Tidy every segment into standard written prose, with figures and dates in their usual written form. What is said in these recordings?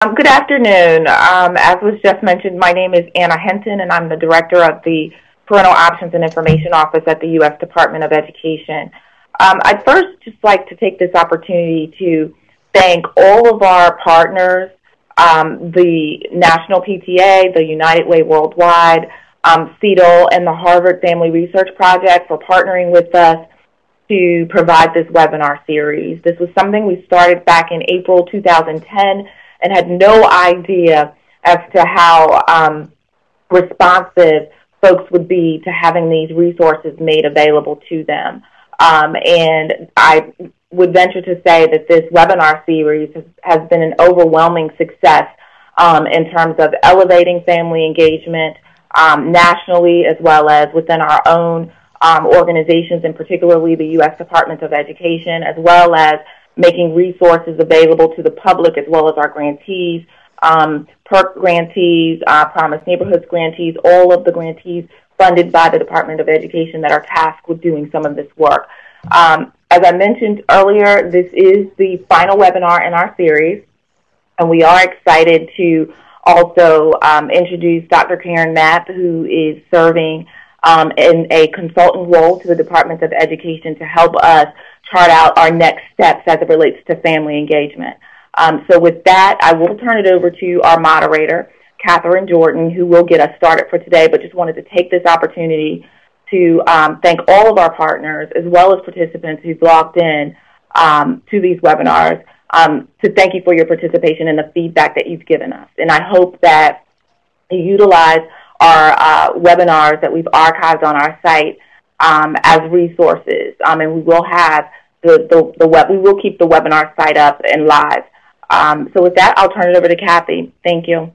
Good afternoon. As was just mentioned, my name is Anna Henton, and I'm the Director of the Parental Options and Information Office at the U.S. Department of Education. I'd first just like to take this opportunity to thank all of our partners, the National PTA, the United Way Worldwide, CEDL, and the Harvard Family Research Project for partnering with us to provide this webinar series. This was something we started back in April 2010 and had no idea as to how responsive folks would be to having these resources made available to them. And I would venture to say that this webinar series has been an overwhelming success in terms of elevating family engagement nationally as well as within our own organizations, and particularly the U.S. Department of Education, as well as making resources available to the public as well as our grantees, PERC grantees, Promise Neighborhoods grantees, all of the grantees funded by the Department of Education that are tasked with doing some of this work. As I mentioned earlier, this is the final webinar in our series, and we are excited to also introduce Dr. Karen Mapp, who is serving in a consultant role to the Department of Education to help us chart out our next steps as it relates to family engagement. So with that, I will turn it over to our moderator, Karren Jordan, who will get us started for today, but just wanted to take this opportunity to thank all of our partners as well as participants who've logged in to these webinars, to thank you for your participation and the feedback that you've given us. And I hope that you utilize our webinars that we've archived on our site as resources, and we will have we will keep the webinar site up and live. So with that, I'll turn it over to Kathy. Thank you.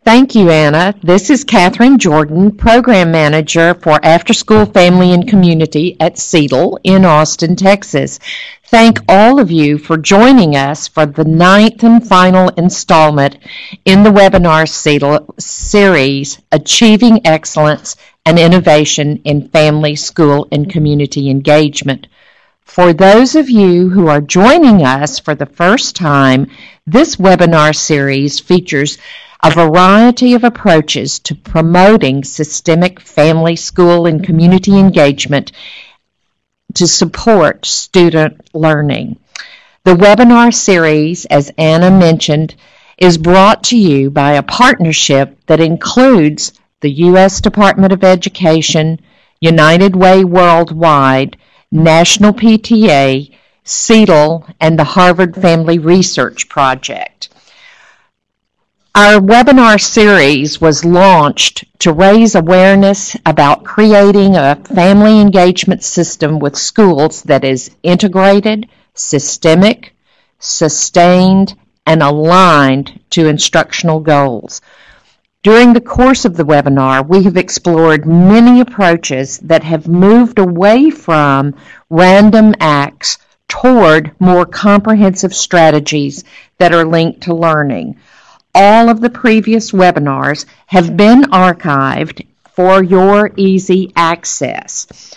Thank you, Anna. This is Karren Jordan, Program Manager for After School Family and Community at CEDL in Austin, Texas. Thank all of you for joining us for the 9th and final installment in the webinar series, Achieving Excellence and Innovation in Family, School, and Community Engagement. For those of you who are joining us for the first time, this webinar series features a variety of approaches to promoting systemic family, school, and community engagement to support student learning. The webinar series, as Anna mentioned, is brought to you by a partnership that includes the U.S. Department of Education, United Way Worldwide, National PTA, CEDL, and the Harvard Family Research Project. Our webinar series was launched to raise awareness about creating a family engagement system with schools that is integrated, systemic, sustained, and aligned to instructional goals. During the course of the webinar, we have explored many approaches that have moved away from random acts toward more comprehensive strategies that are linked to learning. All of the previous webinars have been archived for your easy access.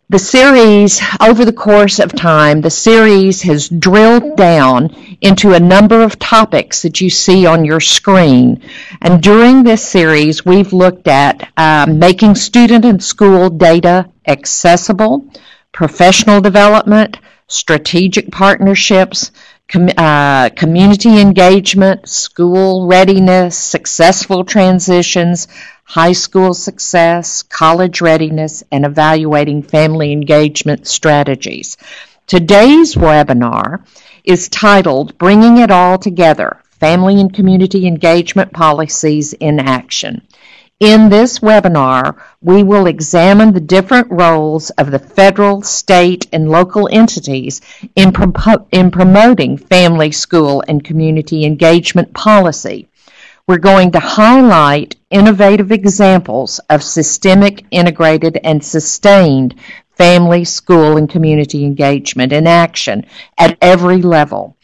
The series, over the course of time, the series has drilled down into a number of topics that you see on your screen. And during this series, we've looked at making student and school data accessible, professional development, strategic partnerships, community engagement, school readiness, successful transitions, high school success, college readiness, and evaluating family engagement strategies. Today's webinar is titled Bringing It All Together, Family and Community Engagement Policies in Action. In this webinar, we will examine the different roles of the federal, state, and local entities in promoting family, school, and community engagement policy. We're going to highlight innovative examples of systemic, integrated, and sustained family, school, and community engagement in action at every level.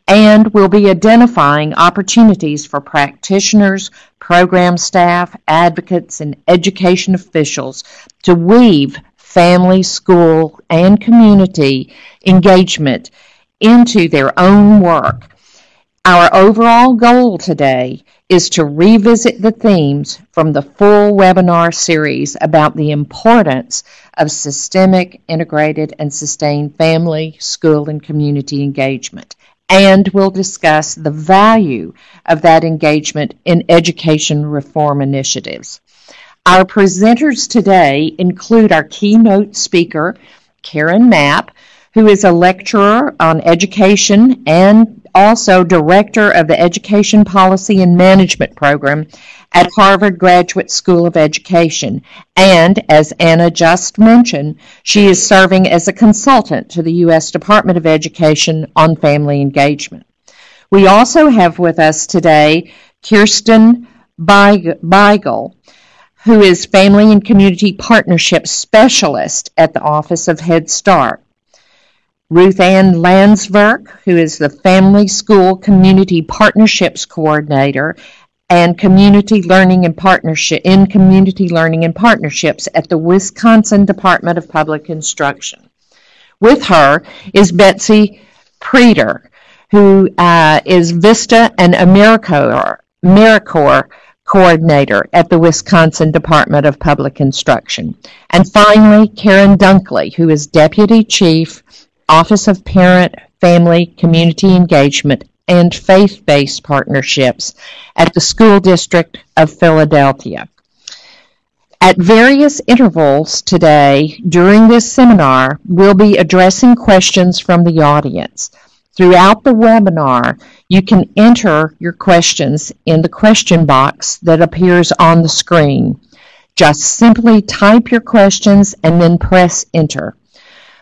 And we'll be identifying opportunities for practitioners, program staff, advocates, and education officials to weave family, school, and community engagement into their own work. Our overall goal today is to revisit the themes from the full webinar series about the importance of systemic, integrated, and sustained family, school, and community engagement. And we'll discuss the value of that engagement in education reform initiatives. Our presenters today include our keynote speaker, Karren Mapp, who is a lecturer on education and also director of the Education Policy and Management Program at Harvard Graduate School of Education. And, as Anna just mentioned, she is serving as a consultant to the U.S. Department of Education on family engagement. We also have with us today Kiersten Beigel, who is Family and Community Partnership Specialist at the Office of Head Start. Ruth Landsverk, who is the Family School Community Partnerships Coordinator and Community Learning and Partnerships at the Wisconsin Department of Public Instruction. With her is Betsy Prueter, who is Vista and AmeriCorps Coordinator at the Wisconsin Department of Public Instruction. And finally, Karren Dunkley, who is Deputy Chief, Office of Parent, Family, Community Engagement, and Faith-Based Partnerships at the School District of Philadelphia. At various intervals today during this seminar, we'll be addressing questions from the audience. Throughout the webinar, you can enter your questions in the question box that appears on the screen. Just simply type your questions and then press enter.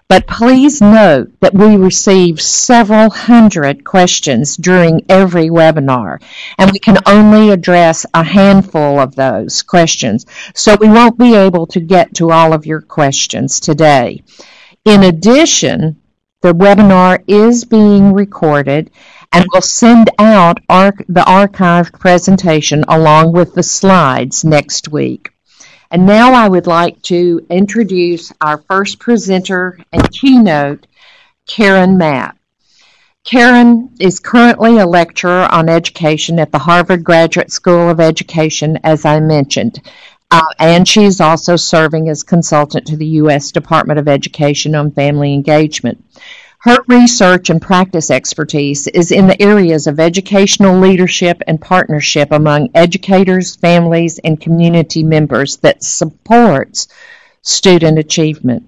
But please note that we receive several hundred questions during every webinar, and we can only address a handful of those questions, so we won't be able to get to all of your questions today. In addition, the webinar is being recorded, and we'll send out the archived presentation along with the slides next week. And now I would like to introduce our first presenter and keynote, Karren Mapp. Karren is currently a lecturer on education at the Harvard Graduate School of Education, as I mentioned, and she is also serving as consultant to the U.S. Department of Education on family engagement. Her research and practice expertise is in the areas of educational leadership and partnership among educators, families, and community members that supports student achievement.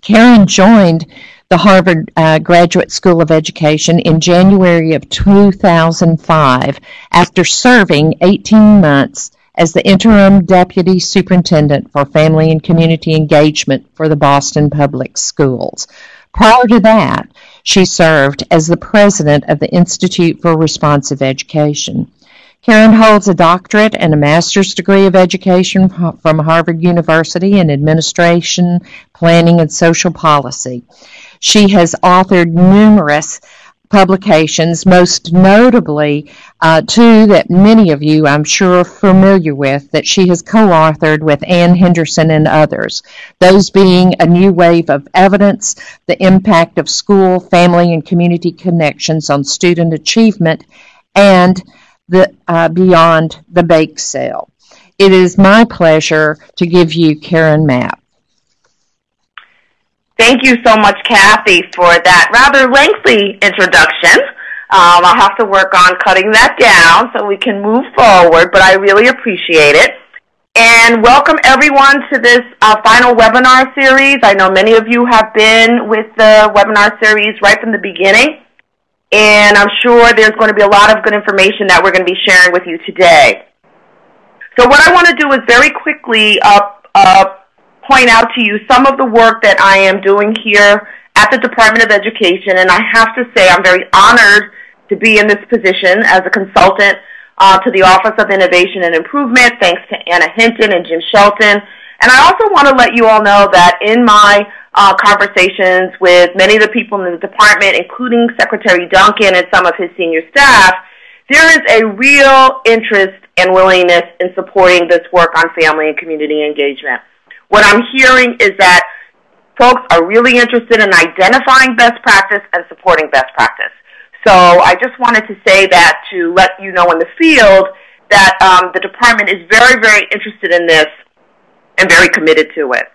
Karren joined the Harvard Graduate School of Education in January of 2005 after serving 18 months as the interim deputy superintendent for family and community engagement for the Boston Public Schools. Prior to that, she served as the president of the Institute for Responsive Education. Karren holds a doctorate and a master's degree of education from Harvard University in administration, planning, and social policy. She has authored numerous publications, most notably two that many of you, I'm sure, are familiar with, that she has co-authored with Ann Henderson and others, those being A New Wave of Evidence, The Impact of School, Family, and Community Connections on Student Achievement, and Beyond the Bake Sale. It is my pleasure to give you Karren Mapp. Thank you so much, Kathy, for that rather lengthy introduction. I'll have to work on cutting that down so we can move forward, but I really appreciate it. And welcome everyone to this final webinar series. I know many of you have been with the webinar series right from the beginning, and I'm sure there's going to be a lot of good information that we're going to be sharing with you today. So what I want to do is very quickly point out to you some of the work that I am doing here at the Department of Education, and I have to say I'm very honored to be in this position as a consultant to the Office of Innovation and Improvement, thanks to Anna Hinton and Jim Shelton. And I also want to let you all know that in my conversations with many of the people in the department, including Secretary Duncan and some of his senior staff, there is a real interest and willingness in supporting this work on family and community engagement. What I'm hearing is that folks are really interested in identifying best practice and supporting best practice. So I just wanted to say that to let you know in the field that the department is very, very interested in this and very committed to it.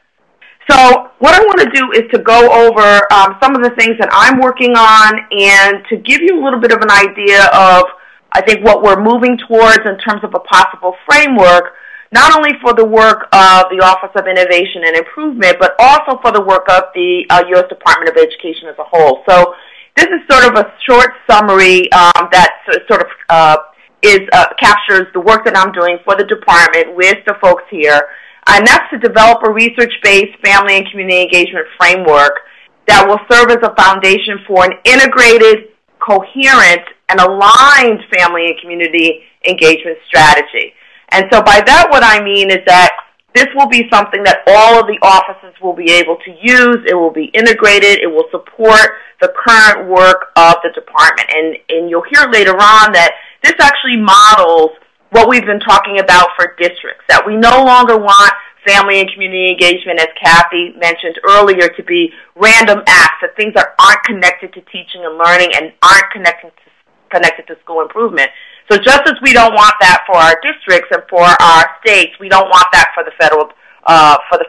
So what I want to do is to go over some of the things that I'm working on and to give you a little bit of an idea of, I think, what we're moving towards in terms of a possible framework, not only for the work of the Office of Innovation and Improvement, but also for the work of the U.S. Department of Education as a whole. So this is sort of a short summary that sort of captures the work that I'm doing for the department with the folks here. And that's to develop a research-based family and community engagement framework that will serve as a foundation for an integrated, coherent, and aligned family and community engagement strategy. And so by that, what I mean is that this will be something that all of the offices will be able to use. It will be integrated. It will support the current work of the department. And you'll hear later on that this actually models what we've been talking about for districts, that we no longer want family and community engagement, as Kathy mentioned earlier, to be random acts, that things that aren't connected to teaching and learning and aren't connected to school improvement. So just as we don't want that for our districts and for our states, we don't want that for the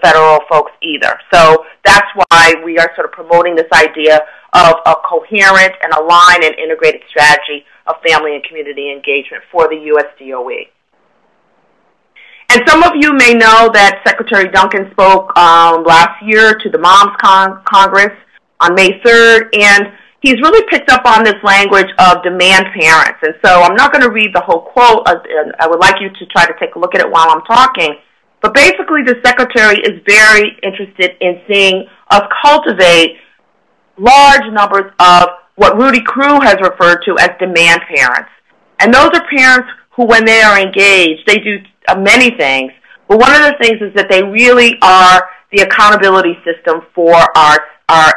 federal folks either. So that's why we are sort of promoting this idea of a coherent and aligned and integrated strategy of family and community engagement for the USDOE. And some of you may know that Secretary Duncan spoke last year to the Moms Congress on May 3rd, and he's really picked up on this language of demand parents. And so I'm not going to read the whole quote. I would like you to try to take a look at it while I'm talking. But basically, the Secretary is very interested in seeing us cultivate large numbers of what Rudy Crew has referred to as demand parents. And those are parents who, when they are engaged, they do many things. But one of the things is that they really are the accountability system for our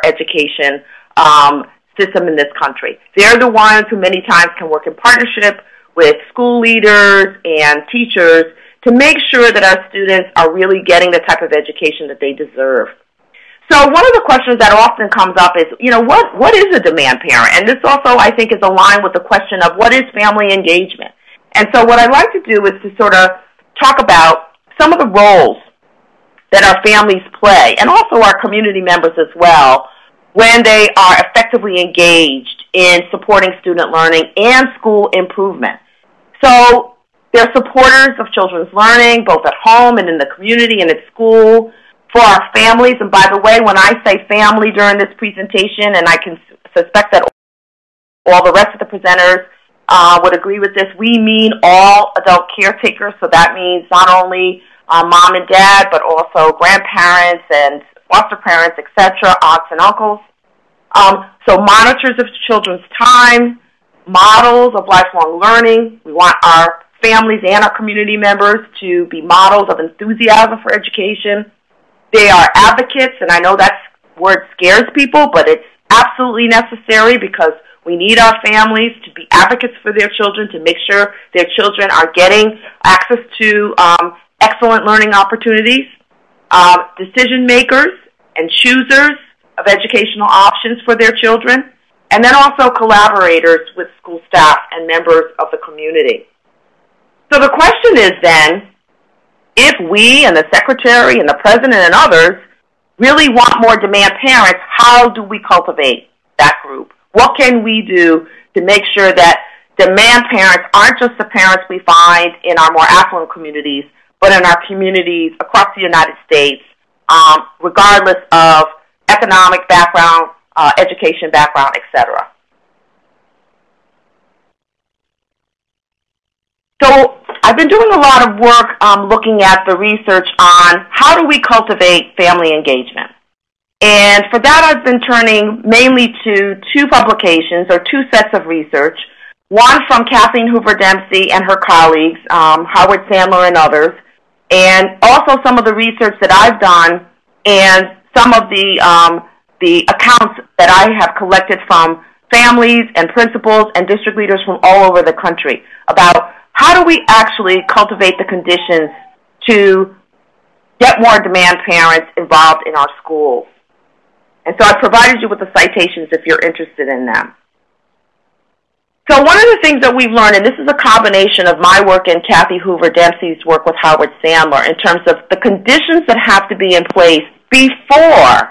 education system in this country. They're the ones who many times can work in partnership with school leaders and teachers to make sure that our students are really getting the type of education that they deserve. So one of the questions that often comes up is, what is a demand parent? And this also, I think, is aligned with the question of what is family engagement. And so what I'd like to do is to sort of talk about some of the roles that our families play, and also our community members as well, when they are effectively engaged in supporting student learning and school improvement. So they're supporters of children's learning, both at home and in the community and at school, for our families. And by the way, when I say family during this presentation, and I can suspect that all the rest of the presenters would agree with this, we mean all adult caretakers. So that means not only mom and dad, but also grandparents and foster parents, etc., aunts and uncles. So monitors of children's time, models of lifelong learning. We want our families and our community members to be models of enthusiasm for education. They are advocates, and I know that word scares people, but it's absolutely necessary because we need our families to be advocates for their children, to make sure their children are getting access to excellent learning opportunities. Decision makers and choosers of educational options for their children, and then also collaborators with school staff and members of the community. So the question is then, if we and the Secretary and the President and others really want more demand parents, how do we cultivate that group? What can we do to make sure that demand parents aren't just the parents we find in our more affluent communities, but in our communities across the United States, regardless of economic background, education background, etc. So I've been doing a lot of work looking at the research on how do we cultivate family engagement. And for that, I've been turning mainly to two publications or two sets of research, one from Kathleen Hoover Dempsey and her colleagues, Howard Sandler and others, and also some of the research that I've done and some of the accounts that I have collected from families and principals and district leaders from all over the country about how do we actually cultivate the conditions to get more demand parents involved in our schools. And so I provided you with the citations if you're interested in them. So one of the things that we've learned, and this is a combination of my work and Kathy Hoover Dempsey's work with Howard Sandler, in terms of the conditions that have to be in place before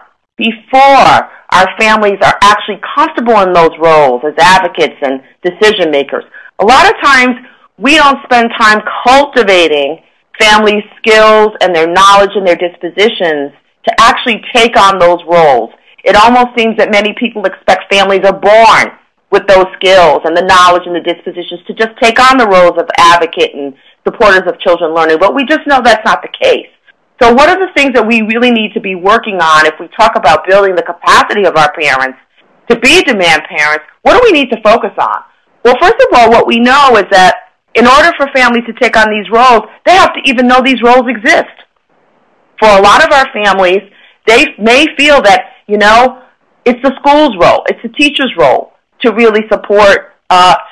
our families are actually comfortable in those roles as advocates and decision makers. A lot of times we don't spend time cultivating family skills and their knowledge and their dispositions to actually take on those roles. It almost seems that many people expect families are born with those skills and the knowledge and the dispositions to just take on the roles of advocate and supporters of children learning, but we just know that's not the case. So what are the things that we really need to be working on if we talk about building the capacity of our parents to be demand parents? What do we need to focus on? Well, first of all, what we know is that in order for families to take on these roles, they have to even know these roles exist. For a lot of our families, they may feel that, it's the school's role, it's the teacher's role to really support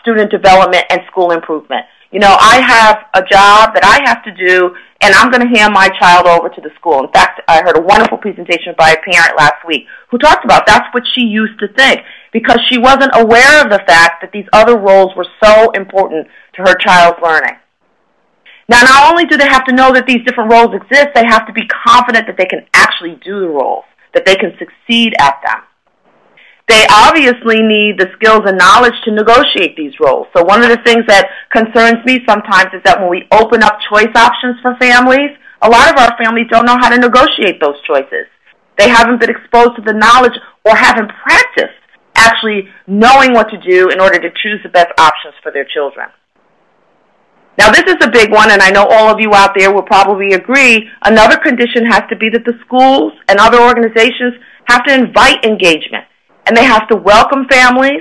student development and school improvement. I have a job that I have to do, and I'm going to hand my child over to the school. In fact, I heard a wonderful presentation by a parent last week who talked about that's what she used to think, because she wasn't aware of the fact that these other roles were so important to her child's learning. Now, not only do they have to know that these different roles exist, they have to be confident that they can actually do the roles, that they can succeed at them. They obviously need the skills and knowledge to negotiate these roles. So one of the things that concerns me sometimes is that when we open up choice options for families, a lot of our families don't know how to negotiate those choices. They haven't been exposed to the knowledge or haven't practiced actually knowing what to do in order to choose the best options for their children. Now, this is a big one, and I know all of you out there will probably agree. Another condition has to be that the schools and other organizations have to invite engagement. And they have to welcome families.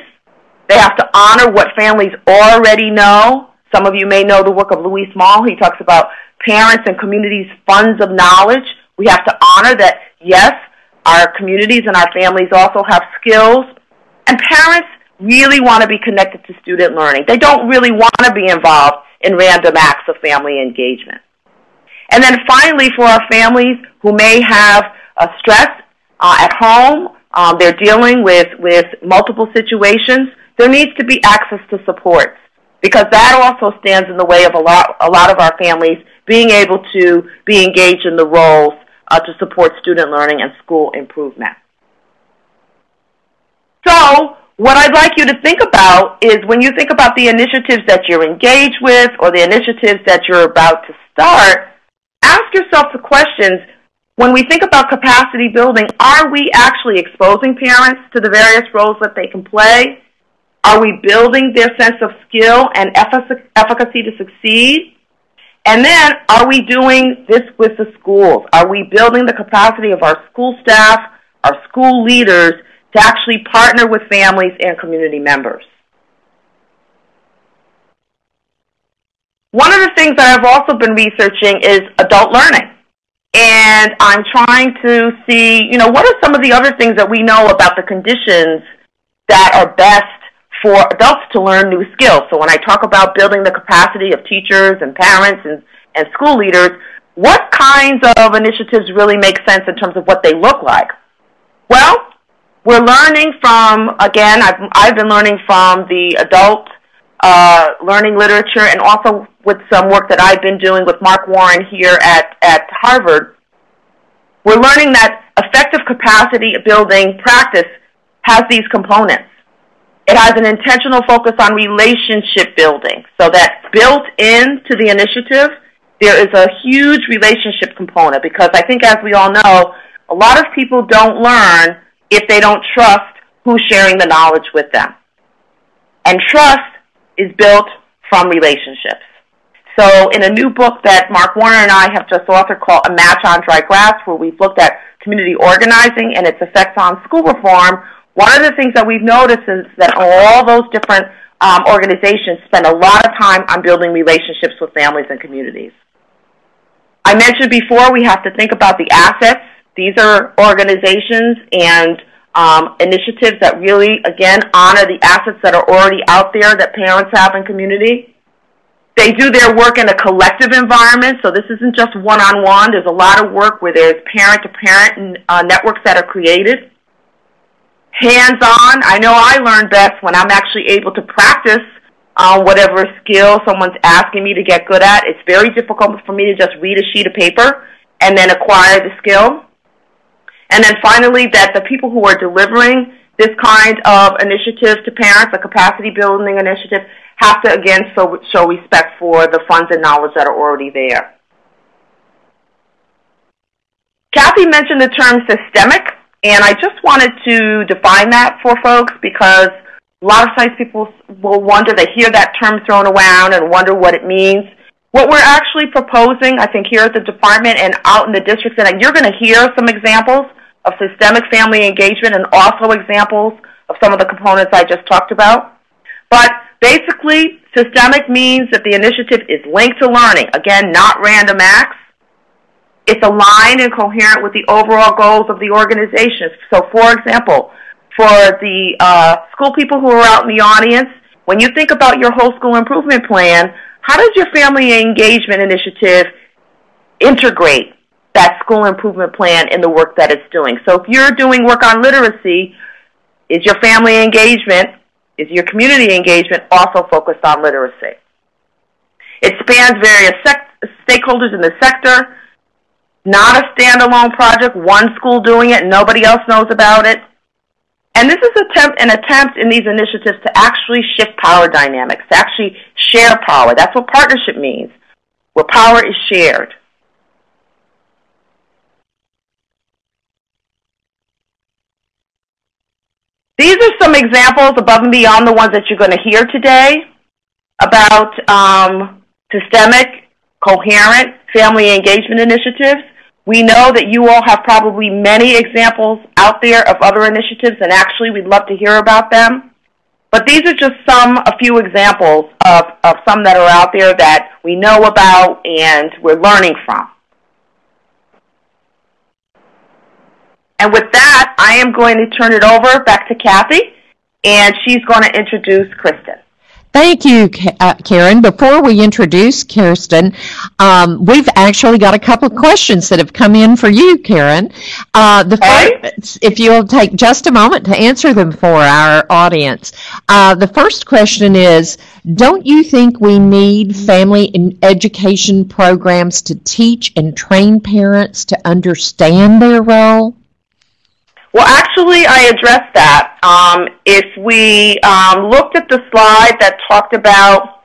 They have to honor what families already know. Some of you may know the work of Louis Mall. He talks about parents and communities' funds of knowledge. We have to honor that, yes, our communities and our families also have skills. And parents really want to be connected to student learning. They don't really want to be involved in random acts of family engagement. And then finally, for our families who may have stress at home, they're dealing with multiple situations, there needs to be access to supports, because that also stands in the way of a lot of our families being able to be engaged in the roles to support student learning and school improvement. So what I'd like you to think about is, when you think about the initiatives that you're engaged with or the initiatives that you're about to start, ask yourself the questions. When we think about capacity building, are we actually exposing parents to the various roles that they can play? Are we building their sense of skill and efficacy to succeed? And then, are we doing this with the schools? Are we building the capacity of our school staff, our school leaders, to actually partner with families and community members? One of the things that I've also been researching is adult learning. And I'm trying to see, what are some of the other things that we know about the conditions that are best for adults to learn new skills. So when I talk about building the capacity of teachers and parents and school leaders, what kinds of initiatives really make sense in terms of what they look like? Well, we're learning from, again, I've been learning from the adult learning literature, and also with some work that I've been doing with Mark Warren here at Harvard. We're learning that effective capacity building practice has these components. It has an intentional focus on relationship building, so that built into the initiative, there is a huge relationship component, because I think, as we all know, a lot of people don't learn if they don't trust who's sharing the knowledge with them. And trust is built from relationships. So in a new book that Mark Warner and I have just authored called A Match on Dry Grass, where we've looked at community organizing and its effects on school reform, one of the things that we've noticed is that all those different organizations spend a lot of time on building relationships with families and communities. I mentioned before, we have to think about the assets. These are organizations and initiatives that really, again, honor the assets that are already out there that parents have in community. They do their work in a collective environment, so this isn't just one-on-one. There's a lot of work where there's parent-to-parent networks that are created. hands-on. I know I learn best when I'm actually able to practice whatever skill someone's asking me to get good at. It's very difficult for me to just read a sheet of paper and then acquire the skill. And then finally, that the people who are delivering this kind of initiative to parents, a capacity building initiative, have to, again, show respect for the funds and knowledge that are already there. Kathy mentioned the term systemic, and I just wanted to define that for folks because a lot of times people will wonder, they hear that term thrown around and wonder what it means. What we're actually proposing, I think, here at the department and out in the districts, and you're going to hear some examples of systemic family engagement and also examples of some of the components I just talked about. But basically, systemic means that the initiative is linked to learning. Again, not random acts. It's aligned and coherent with the overall goals of the organization. So, for example, for the school people who are out in the audience, when you think about your whole school improvement plan, how does your family engagement initiative integrate that school improvement plan in the work that it's doing? So if you're doing work on literacy, is your family engagement, is your community engagement also focused on literacy? It spans various stakeholders in the sector, not a standalone project, one school doing it, nobody else knows about it. And this is an attempt in these initiatives to actually shift power dynamics, to actually share power. That's what partnership means, where power is shared. These are some examples above and beyond the ones that you're going to hear today about systemic, coherent family engagement initiatives. We know that you all have probably many examples out there of other initiatives, and actually we'd love to hear about them. But these are just a few examples of some that are out there that we know about and we're learning from. And with that, I am going to turn it over back to Kathy, and she's going to introduce Kirsten. Thank you, Karen. Before we introduce Kirsten, we've actually got a couple of questions that have come in for you, Karen. First, if you'll take just a moment to answer them for our audience. The first question is, don't you think we need family and education programs to teach and train parents to understand their role? Well, actually, I addressed that. If we looked at the slide that talked about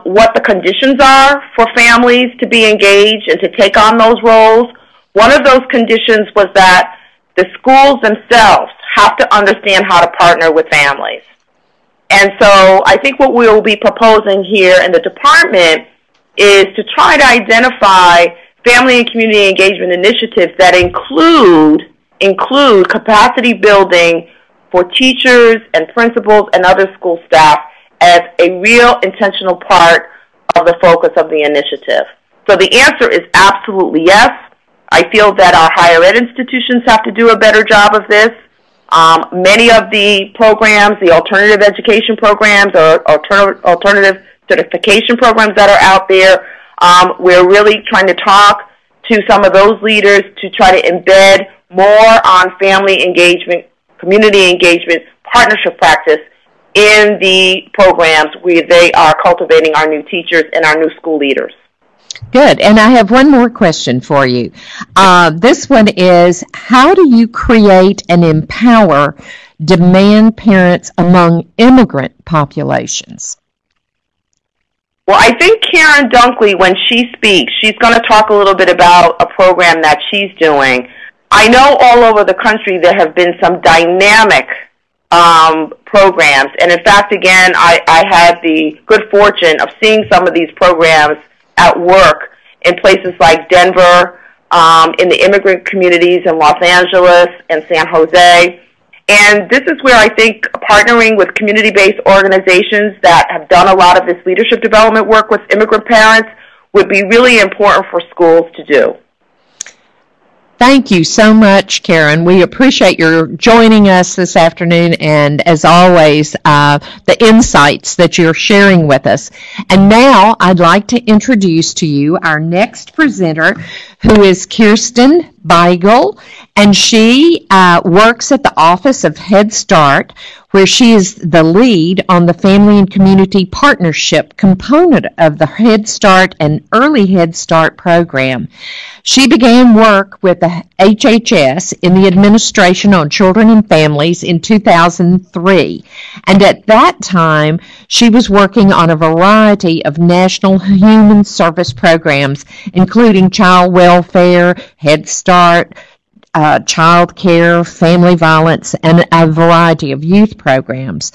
what the conditions are for families to be engaged and to take on those roles, one of those conditions was that the schools themselves have to understand how to partner with families. And so I think what we will be proposing here in the department is to try to identify family and community engagement initiatives that include capacity building for teachers and principals and other school staff as a real intentional part of the focus of the initiative. So the answer is absolutely yes. I feel that our higher ed institutions have to do a better job of this. Many of the programs, the alternative education programs or alternative certification programs that are out there, we're really trying to talk to some of those leaders to try to embed more on family engagement, community engagement, partnership practice in the programs where they are cultivating our new teachers and our new school leaders. Good. And I have one more question for you. This one is, how do you create and empower demand parents among immigrant populations? Well, I think Karren Dunkley, when she speaks, she's going to talk a little bit about a program that she's doing. I know all over the country there have been some dynamic programs. And in fact, again, I had the good fortune of seeing some of these programs at work in places like Denver, in the immigrant communities in Los Angeles and San Jose. And this is where I think partnering with community-based organizations that have done a lot of this leadership development work with immigrant parents would be really important for schools to do. Thank you so much, Karen. We appreciate your joining us this afternoon and, as always, the insights that you're sharing with us. And now I'd like to introduce to you our next presenter, who is Kiersten Beigel, and she works at the Office of Head Start, where she is the lead on the Family and Community Partnership component of the Head Start and Early Head Start program. She began work with the HHS in the Administration on Children and Families in 2003, and at that time she was working on a variety of national human service programs, including child welfare, Head Start, child care, family violence, and a variety of youth programs.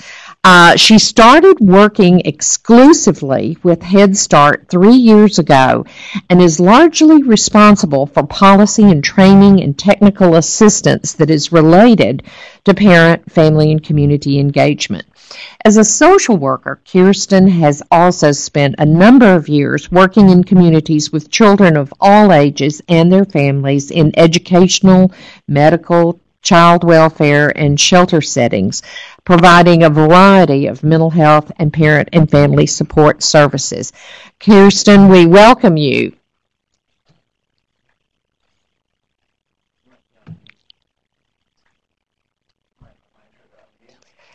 She started working exclusively with Head Start 3 years ago and is largely responsible for policy and training and technical assistance that is related to parent, family, and community engagement. As a social worker, Kirsten has also spent a number of years working in communities with children of all ages and their families in educational, medical, child welfare, and shelter settings, providing a variety of mental health and parent and family support services. Kirsten, we welcome you.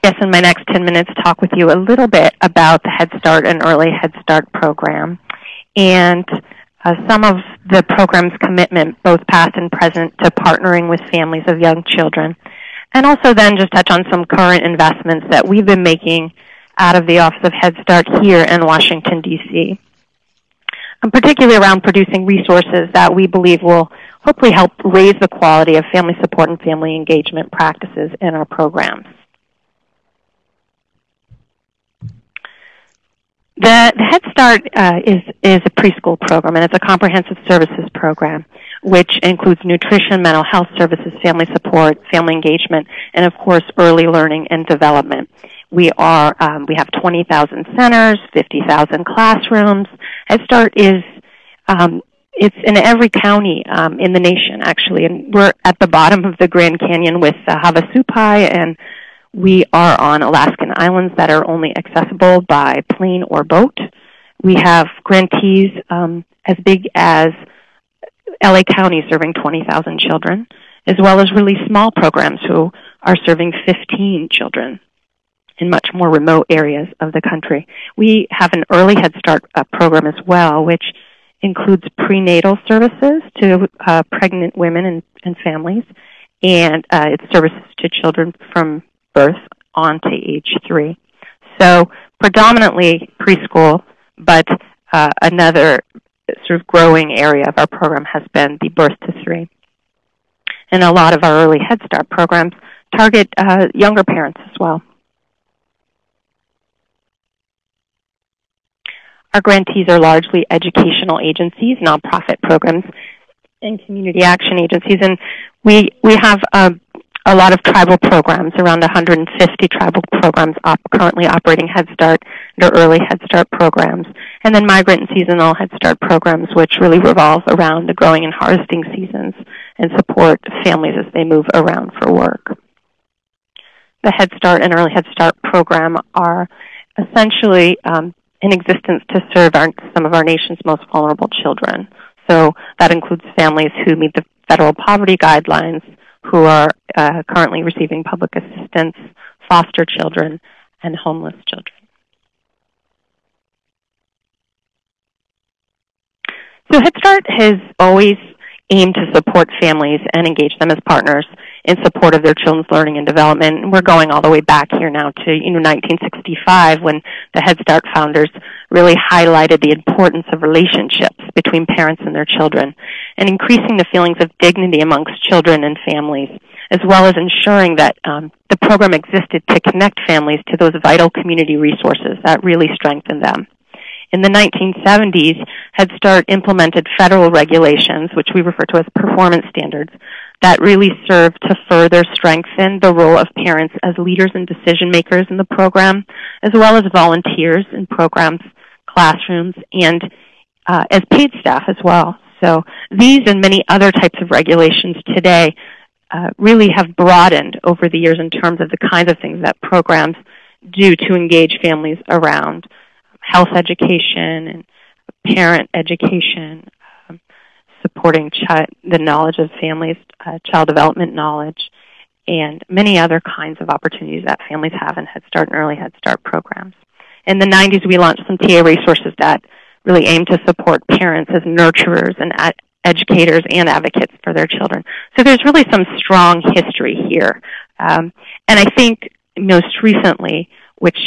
Yes, in my next 10 minutes, talk with you a little bit about the Head Start and Early Head Start program and some of the program's commitment, both past and present, to partnering with families of young children. And also then just touch on some current investments that we've been making out of the Office of Head Start here in Washington, D.C., and particularly around producing resources that we believe will hopefully help raise the quality of family support and family engagement practices in our programs. The Head Start is a preschool program, and it's a comprehensive services program, which includes nutrition, mental health services, family support, family engagement, and of course, early learning and development. We have 20,000 centers, 50,000 classrooms. Head Start is it's in every county in the nation, actually, and we're at the bottom of the Grand Canyon with Havasupai, and we are on Alaskan islands that are only accessible by plane or boat. We have grantees as big as LA County serving 20,000 children, as well as really small programs who are serving 15 children in much more remote areas of the country. We have an Early Head Start program as well, which includes prenatal services to pregnant women and families, and it's services to children from birth on to age 3. So predominantly preschool, but another sort of growing area of our program has been the birth to 3. And a lot of our Early Head Start programs target younger parents as well. Our grantees are largely educational agencies, nonprofit programs, and community action agencies, and we have a lot of tribal programs, around 150 tribal programs currently operating Head Start or Early Head Start programs, and then migrant and seasonal Head Start programs, which really revolve around the growing and harvesting seasons and support families as they move around for work. The Head Start and Early Head Start program are essentially in existence to serve some of our nation's most vulnerable children. So that includes families who meet the federal poverty guidelines, who are currently receiving public assistance, foster children, and homeless children. So Head Start has always aimed to support families and engage them as partners in support of their children's learning and development. And we're going all the way back here now to 1965, when the Head Start founders really highlighted the importance of relationships between parents and their children, and increasing the feelings of dignity amongst children and families, as well as ensuring that the program existed to connect families to those vital community resources that really strengthen them. In the 1970s, Head Start implemented federal regulations, which we refer to as performance standards, that really served to further strengthen the role of parents as leaders and decision makers in the program, as well as volunteers in programs, classrooms, and as paid staff as well. So these and many other types of regulations today really have broadened over the years in terms of the kinds of things that programs do to engage families around health education and parent education. supporting the knowledge of families, child development knowledge, and many other kinds of opportunities that families have in Head Start and Early Head Start programs. In the 90s, we launched some TA resources that really aim to support parents as nurturers and educators and advocates for their children. So there's really some strong history here. And I think most recently, which,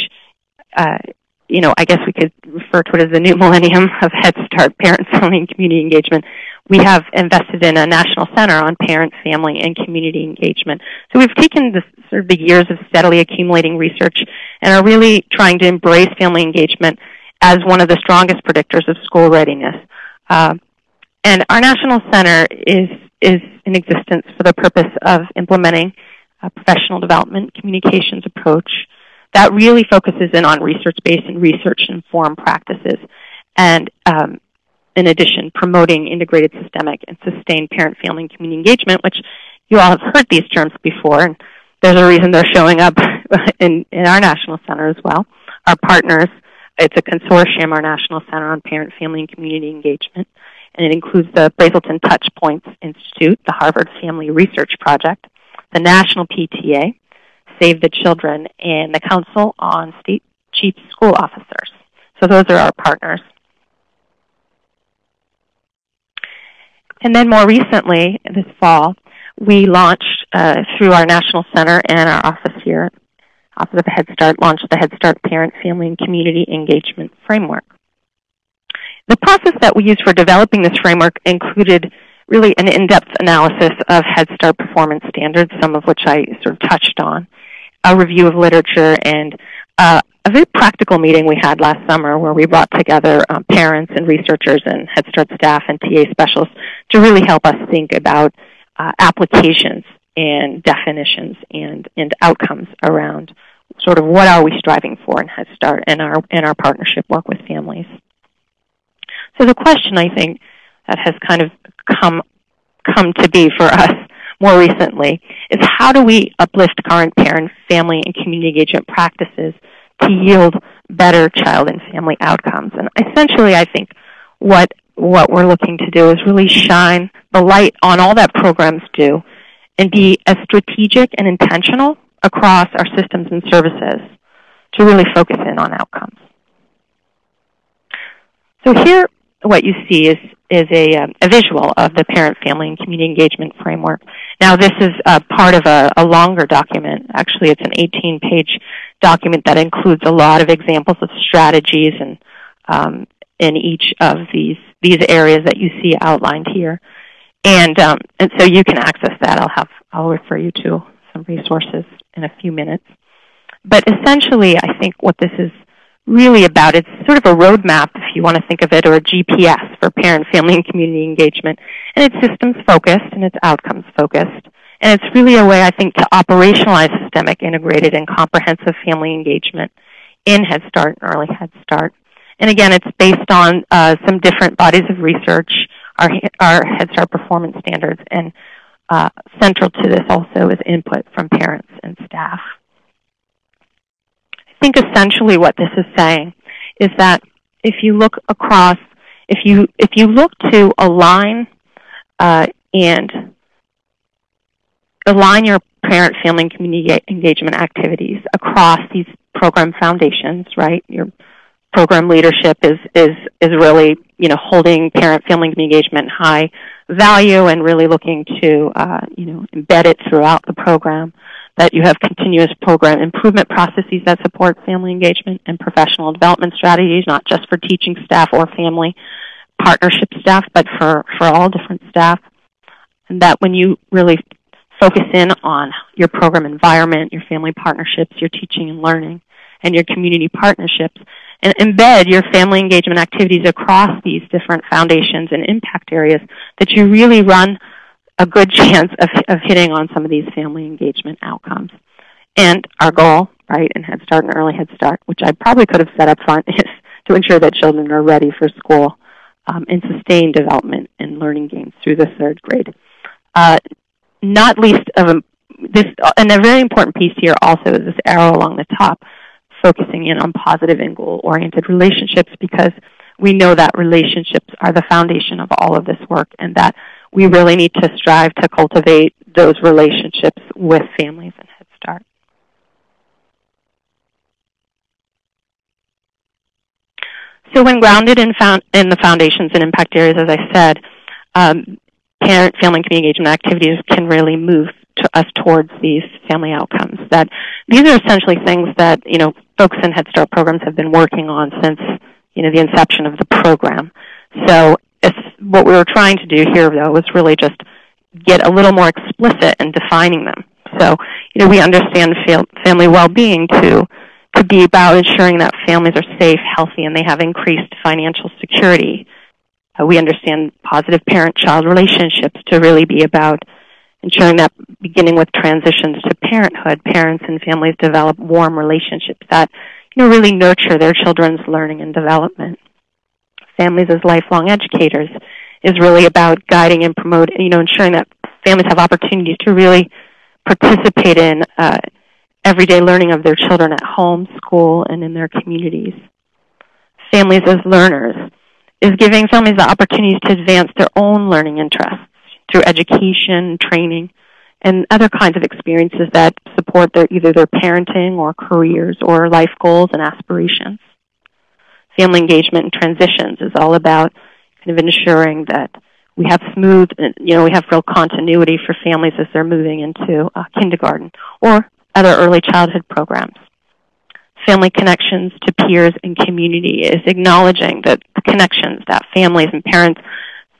I guess we could refer to it as the new millennium of Head Start, parent, family, and community engagement, we have invested in a national center on parent, family, and community engagement. So we've taken this sort of the years of steadily accumulating research and are really trying to embrace family engagement as one of the strongest predictors of school readiness. And our national center is in existence for the purpose of implementing a professional development communications approach that really focuses in on research-based and research-informed practices, and in addition, promoting integrated, systemic, and sustained parent, family, and community engagement, which you all have heard these terms before, and there's a reason they're showing up in our national center as well. Our partners, it's a consortium, our National Center on Parent, Family, and Community Engagement, and it includes the Brazelton Touchpoints Institute, the Harvard Family Research Project, the National PTA, Save the Children, and the Council on State Chief School Officers. So those are our partners. And then more recently, this fall, we launched through our National Center and our office here, Office of Head Start, launched the Head Start Parent, Family, and Community Engagement Framework. The process that we used for developing this framework included really an in-depth analysis of Head Start performance standards, some of which I sort of touched on, a review of literature, and a very practical meeting we had last summer where we brought together parents and researchers and Head Start staff and TA specialists to really help us think about applications and definitions and outcomes around sort of what are we striving for in Head Start and our partnership work with families. So the question, I think, that has kind of come to be for us more recently is how do we uplift current parent, family, and community engagement practices to yield better child and family outcomes? And essentially, I think what we're looking to do is really shine the light on all that programs do and be as strategic and intentional across our systems and services to really focus in on outcomes. So here, what you see is a visual of the Parent, Family, and Community Engagement Framework. Now, this is part of a longer document. Actually, it's an 18-page document that includes a lot of examples of strategies and in each of these areas that you see outlined here. And so you can access that. I'll refer you to some resources in a few minutes. But essentially, I think what this is really about, it's sort of a roadmap, if you want to think of it, or a GPS for parent, family, and community engagement. And it's systems-focused and it's outcomes-focused. And it's really a way, I think, to operationalize systemic, integrated, and comprehensive family engagement in Head Start and Early Head Start. And again, it's based on some different bodies of research, our Head Start performance standards, and central to this also is input from parents and staff. I think essentially what this is saying is that if you look across, if you look to align your parent, family, and community engagement activities across these program foundations, right? Your program leadership is really, holding parent, family, and community engagement in high value and really looking to, embed it throughout the program. That you have continuous program improvement processes that support family engagement and professional development strategies, not just for teaching staff or family partnership staff, but for all different staff. And that when you really focus in on your program environment, your family partnerships, your teaching and learning, and your community partnerships, and embed your family engagement activities across these different foundations and impact areas, that you really run a good chance of hitting on some of these family engagement outcomes. And our goal, right, in Head Start and Early Head Start, which I probably could have said up front, is to ensure that children are ready for school and sustain development and learning gains through the third grade. Not least of this, and a very important piece here also is this arrow along the top, focusing in on positive and goal-oriented relationships, because we know that relationships are the foundation of all of this work, and that we really need to strive to cultivate those relationships with families in Head Start. So when grounded in the foundations and impact areas, as I said, parent, family, and community engagement activities can really move us towards these family outcomes. That these are essentially things that folks in Head Start programs have been working on since the inception of the program. So what we were trying to do here, though, was really just get a little more explicit in defining them. So we understand family well-being to be about ensuring that families are safe, healthy, and they have increased financial security. We understand positive parent-child relationships to really be about ensuring that beginning with transitions to parenthood, parents and families develop warm relationships that really nurture their children's learning and development. Families as lifelong educators is really about guiding and promoting, ensuring that families have opportunities to really participate in everyday learning of their children at home, school, and in their communities. Families as learners is giving families the opportunities to advance their own learning interests through education, training, and other kinds of experiences that support either their parenting or careers or life goals and aspirations. Family engagement and transitions is all about kind of ensuring that we have smooth, we have real continuity for families as they're moving into kindergarten or other early childhood programs. Family connections to peers and community is acknowledging that the connections that families and parents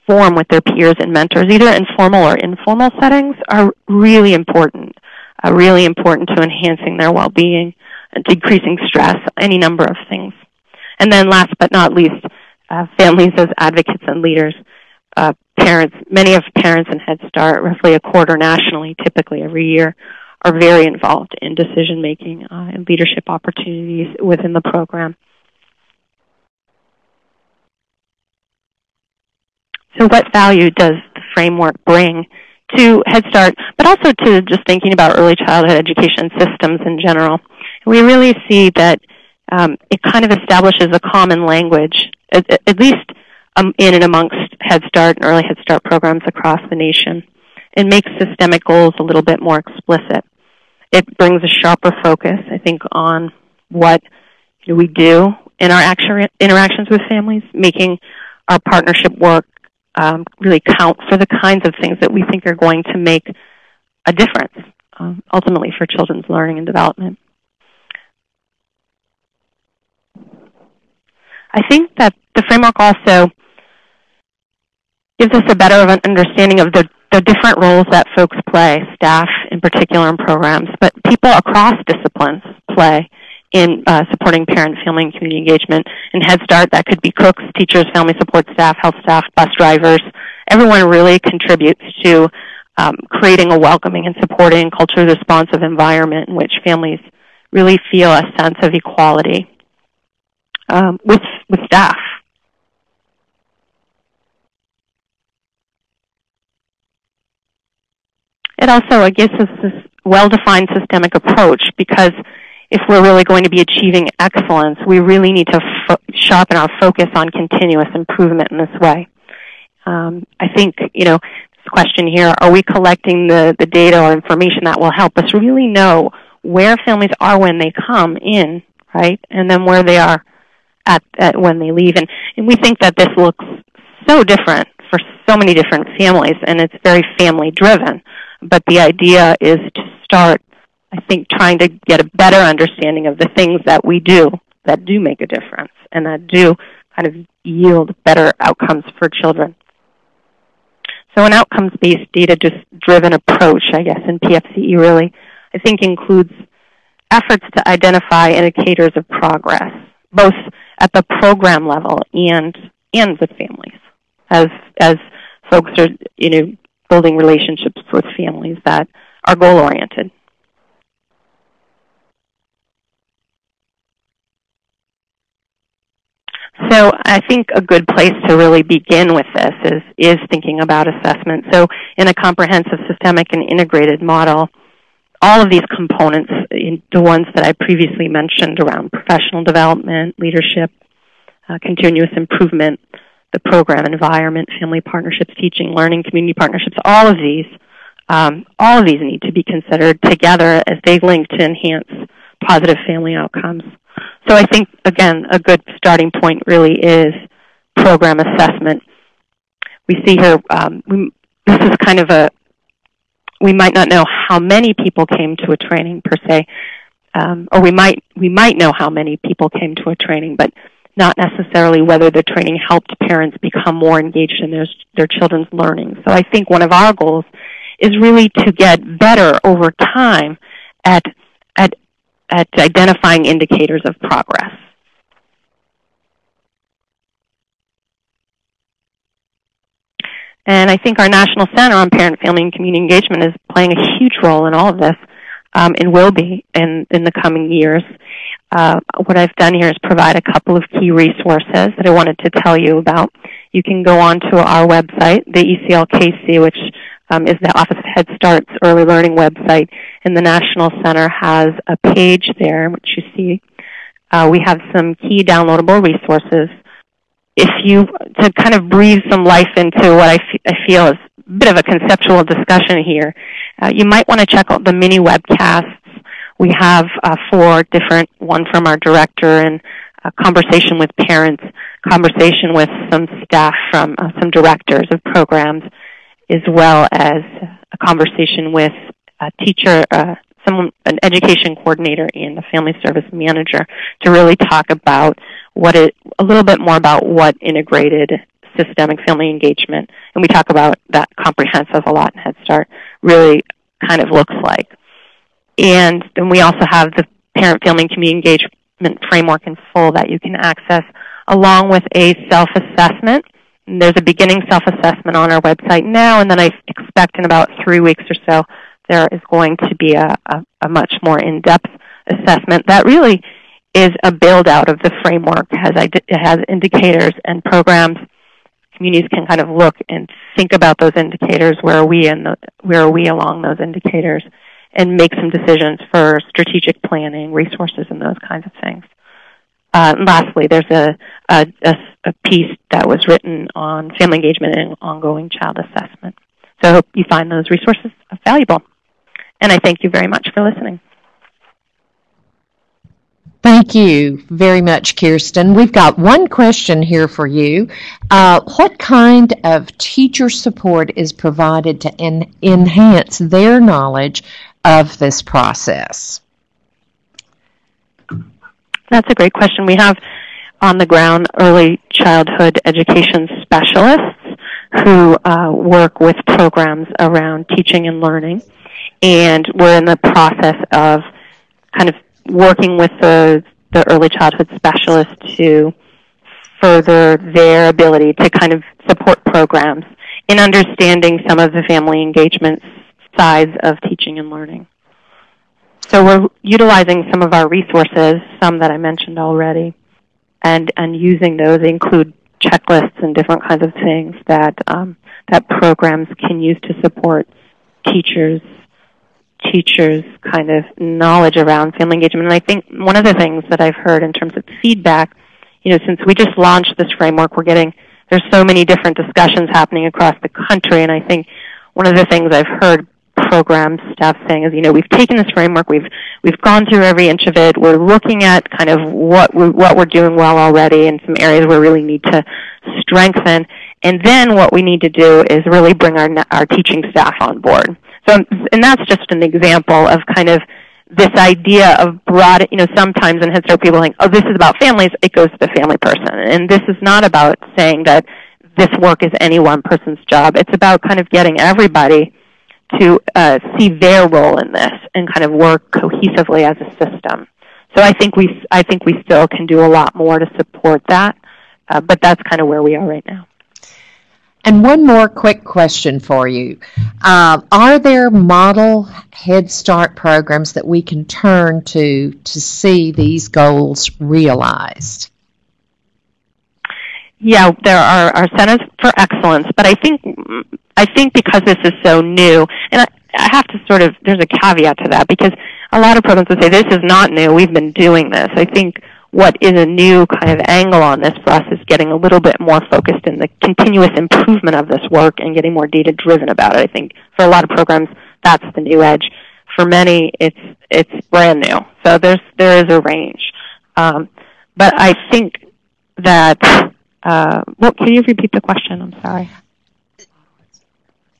form with their peers and mentors, either in formal or informal settings, are really important to enhancing their well-being, decreasing stress, any number of things. And then last but not least, families as advocates and leaders. Many of parents in Head Start, roughly a quarter nationally, typically every year, are very involved in decision-making and leadership opportunities within the program. So what value does the framework bring to Head Start, but also to just thinking about early childhood education systems in general? We really see that it kind of establishes a common language, at least in and amongst Head Start and early Head Start programs across the nation. It makes systemic goals a little bit more explicit. It brings a sharper focus, I think, on what we do in our interactions with families, making our partnership work really count for the kinds of things that we think are going to make a difference, ultimately, for children's learning and development. I think that the framework also gives us a better understanding of the different roles that folks play, staff in particular in programs, but people across disciplines play in supporting parent, family, and community engagement. In Head Start, that could be cooks, teachers, family support staff, health staff, bus drivers. Everyone really contributes to creating a welcoming and supporting culturally responsive environment in which families really feel a sense of equality with staff. It also gives us this well-defined systemic approach, because if we're really going to be achieving excellence, we really need to sharpen our focus on continuous improvement in this way. I think, this question here, are we collecting the data or information that will help us really know where families are when they come in, right, and then where they are at when they leave. And we think that this looks so different for so many different families, and it's very family-driven. But the idea is to start, I think, trying to get a better understanding of the things that we do that do make a difference and that do kind of yield better outcomes for children. So an outcomes-based, data-driven approach, I guess, in PFCE really, I think includes efforts to identify indicators of progress, both at the program level and with families, as folks are, building relationships with families that are goal-oriented. So I think a good place to really begin with this is thinking about assessment. So in a comprehensive, systemic, and integrated model, all of these components, the ones that I previously mentioned around professional development, leadership, continuous improvement, the program environment, family partnerships, teaching, learning, community partnerships, all of these need to be considered together as they link to enhance positive family outcomes. So I think, again, a good starting point really is program assessment. We see here, this is kind of we might not know how many people came to a training per se, or we might know how many people came to a training, but not necessarily whether the training helped parents become more engaged in their children's learning. So I think one of our goals is really to get better over time at identifying indicators of progress. And I think our National Center on Parent, Family, and Community Engagement is playing a huge role in all of this, and will be in the coming years. What I've done here is provide a couple of key resources that I wanted to tell you about. You can go on to our website, the ECLKC, which is the Office of Head Start's early learning website, and the National Center has a page there, which you see. We have some key downloadable resources. To kind of breathe some life into what I feel is a bit of a conceptual discussion here, you might want to check out the mini webcasts. We have 4 different, one from our director and a conversation with parents, conversation with some staff from some directors of programs, as well as a conversation with a teacher, an education coordinator and a family service manager to really talk about a little bit more about what integrated systemic family engagement, and we talk about that comprehensive a lot in Head Start, really kind of looks like. And then we also have the Parent, Family, and Community Engagement Framework in full that you can access, along with a self-assessment. And there's a beginning self-assessment on our website now, and then I expect in about 3 weeks or so there is going to be a much more in-depth assessment that really is a build-out of the framework. It has indicators and programs. Communities can kind of look and think about those indicators, where are we along those indicators, and make some decisions for strategic planning, resources, and those kinds of things. Lastly, there's a piece that was written on family engagement and ongoing child assessment. So I hope you find those resources valuable. And I thank you very much for listening. Thank you very much, Kiersten. We've got one question here for you. What kind of teacher support is provided to enhance their knowledge of this process? That's a great question. We have on the ground early childhood education specialists who work with programs around teaching and learning, and we're in the process of kind of working with the early childhood specialists to further their ability to kind of support programs in understanding some of the family engagement sides of teaching and learning. So we're utilizing some of our resources, some that I mentioned already, and using those. They include checklists and different kinds of things that programs can use to support teachers' kind of knowledge around family engagement. And I think one of the things that I've heard in terms of feedback, since we just launched this framework, there's so many different discussions happening across the country, and I think one of the things I've heard program staff saying is, we've taken this framework, we've gone through every inch of it, we're looking at kind of what we're doing well already and some areas where we really need to strengthen, and then what we need to do is really bring our teaching staff on board. So, and that's just an example of kind of this idea of broad, sometimes in Head Start people think, oh, this is about families, it goes to the family person. And this is not about saying that this work is any one person's job. It's about kind of getting everybody to see their role in this and kind of work cohesively as a system. So I think we still can do a lot more to support that, but that's kind of where we are right now. And one more quick question for you. Are there model Head Start programs that we can turn to see these goals realized? Yeah, there are centers for excellence, but I think because this is so new, and I have to there's a caveat to that, because a lot of programs would say this is not new, we've been doing this. I think what is a new kind of angle on this for us is getting a little bit more focused in the continuous improvement of this work and getting more data-driven about it. I think for a lot of programs, that's the new edge. For many, it's brand new. So there is a range. But I think that, well, can you repeat the question? I'm sorry.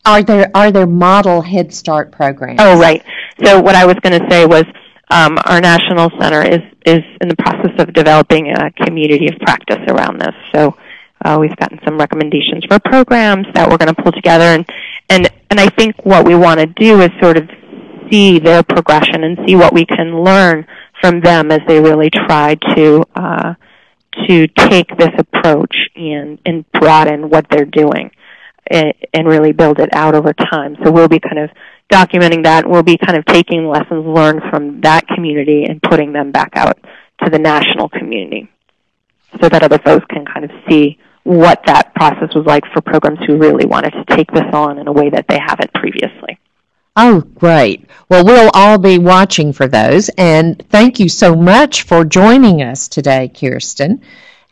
Are there model Head Start programs? Oh, right. So what I was going to say was our national center is in the process of developing a community of practice around this. So we've gotten some recommendations for programs that we're going to pull together. And I think what we want to do is sort of see their progression and see what we can learn from them as they really try to take this approach and broaden what they're doing and really build it out over time. So we'll be kind of documenting that. We'll be kind of taking lessons learned from that community and putting them back out to the national community so that other folks can kind of see what that process was like for programs who really wanted to take this on in a way that they haven't previously. Oh, great. Well, we'll all be watching for those. And thank you so much for joining us today, Kiersten.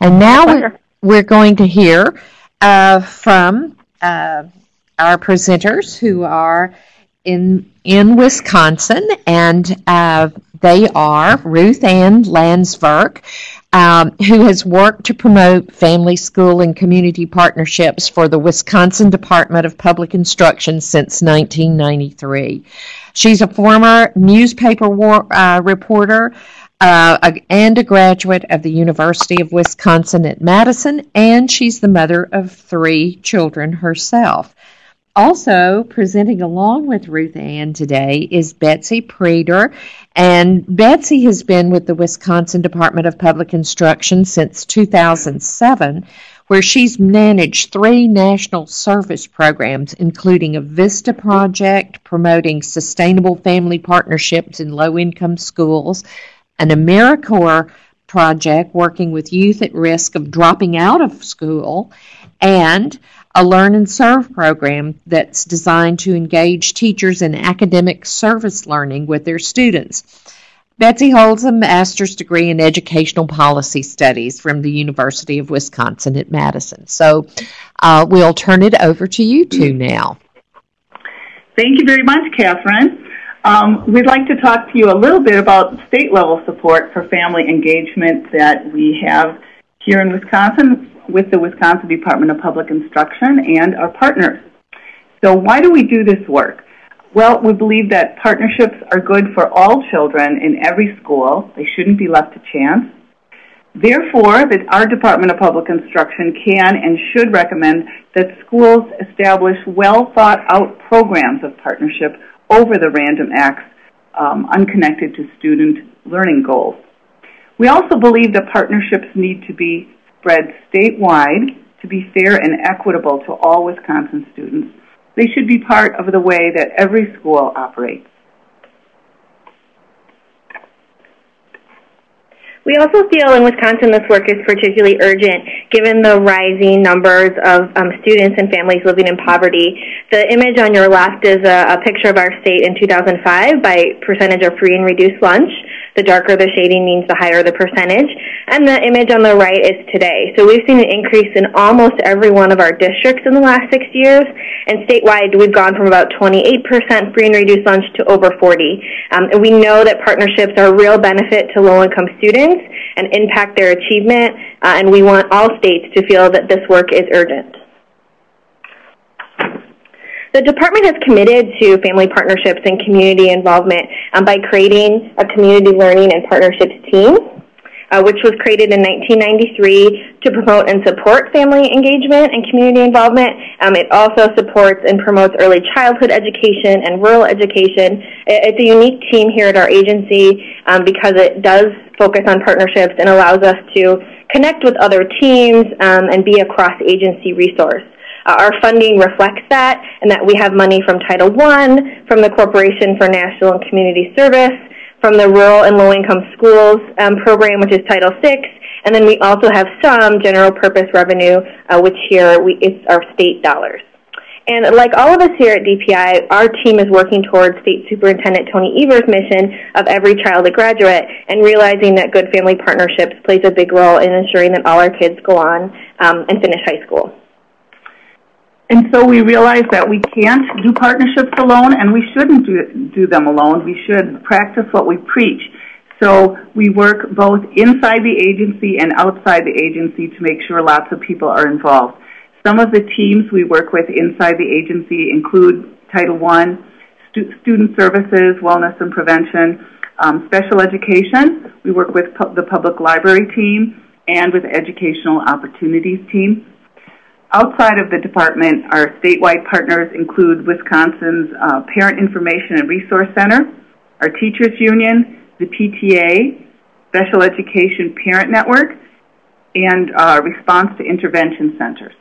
And now we're going to hear from our presenters who are in Wisconsin, and they are Ruth Ann Landsverk, who has worked to promote family, school, and community partnerships for the Wisconsin Department of Public Instruction since 1993. She's a former newspaper reporter and a graduate of the University of Wisconsin at Madison, and she's the mother of 3 children herself. Also presenting along with Ruth Ann today is Betsy Prueter, and Betsy has been with the Wisconsin Department of Public Instruction since 2007, where she's managed 3 national service programs, including a Vista Project promoting sustainable family partnerships in low-income schools, an AmeriCorps project working with youth at risk of dropping out of school, and a Learn and Serve program that's designed to engage teachers in academic service learning with their students. Betsy holds a master's degree in educational policy studies from the University of Wisconsin at Madison. So we'll turn it over to you two now. Thank you very much, Catherine. We'd like to talk to you a little bit about state-level support for family engagement that we have here in Wisconsin with the Wisconsin Department of Public Instruction and our partners. So why do we do this work? Well, we believe that partnerships are good for all children in every school. They shouldn't be left to chance. Therefore, our Department of Public Instruction can and should recommend that schools establish well-thought-out programs of partnership over the random acts unconnected to student learning goals. We also believe that partnerships need to be spread statewide to be fair and equitable to all Wisconsin students. They should be part of the way that every school operates. We also feel in Wisconsin this work is particularly urgent given the rising numbers of students and families living in poverty. The image on your left is a picture of our state in 2005 by percentage of free and reduced lunch. The darker the shading means the higher the percentage. And the image on the right is today. So we've seen an increase in almost every one of our districts in the last 6 years. And statewide, we've gone from about 28% free and reduced lunch to over 40%. And we know that partnerships are a real benefit to low-income students and impact their achievement. And we want all states to feel that this work is urgent. The department has committed to family partnerships and community involvement by creating a community learning and partnerships team, which was created in 1993 to promote and support family engagement and community involvement. It also supports and promotes early childhood education and rural education. It's a unique team here at our agency because it does focus on partnerships and allows us to connect with other teams and be a cross-agency resource. Our funding reflects that, and that we have money from Title I, from the Corporation for National and Community Service, from the Rural and Low-Income Schools program, which is Title VI, and then we also have some general purpose revenue, which here it's our state dollars. And like all of us here at DPI, our team is working towards State Superintendent Tony Evers' mission of every child a graduate, and realizing that good family partnerships plays a big role in ensuring that all our kids go on and finish high school. And so we realize that we can't do partnerships alone, and we shouldn't do them alone. We should practice what we preach. So we work both inside the agency and outside the agency to make sure lots of people are involved. Some of the teams we work with inside the agency include Title I, Student Services, Wellness and Prevention, Special Education. We work with the Public Library team and with Educational Opportunities team. Outside of the department, our statewide partners include Wisconsin's Parent Information and Resource Center, our Teachers Union, the PTA, Special Education Parent Network, and Response to Intervention Centers.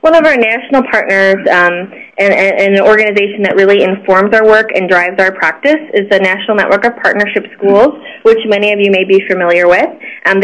One of our national partners and an organization that really informs our work and drives our practice is the National Network of Partnership Schools, which many of you may be familiar with.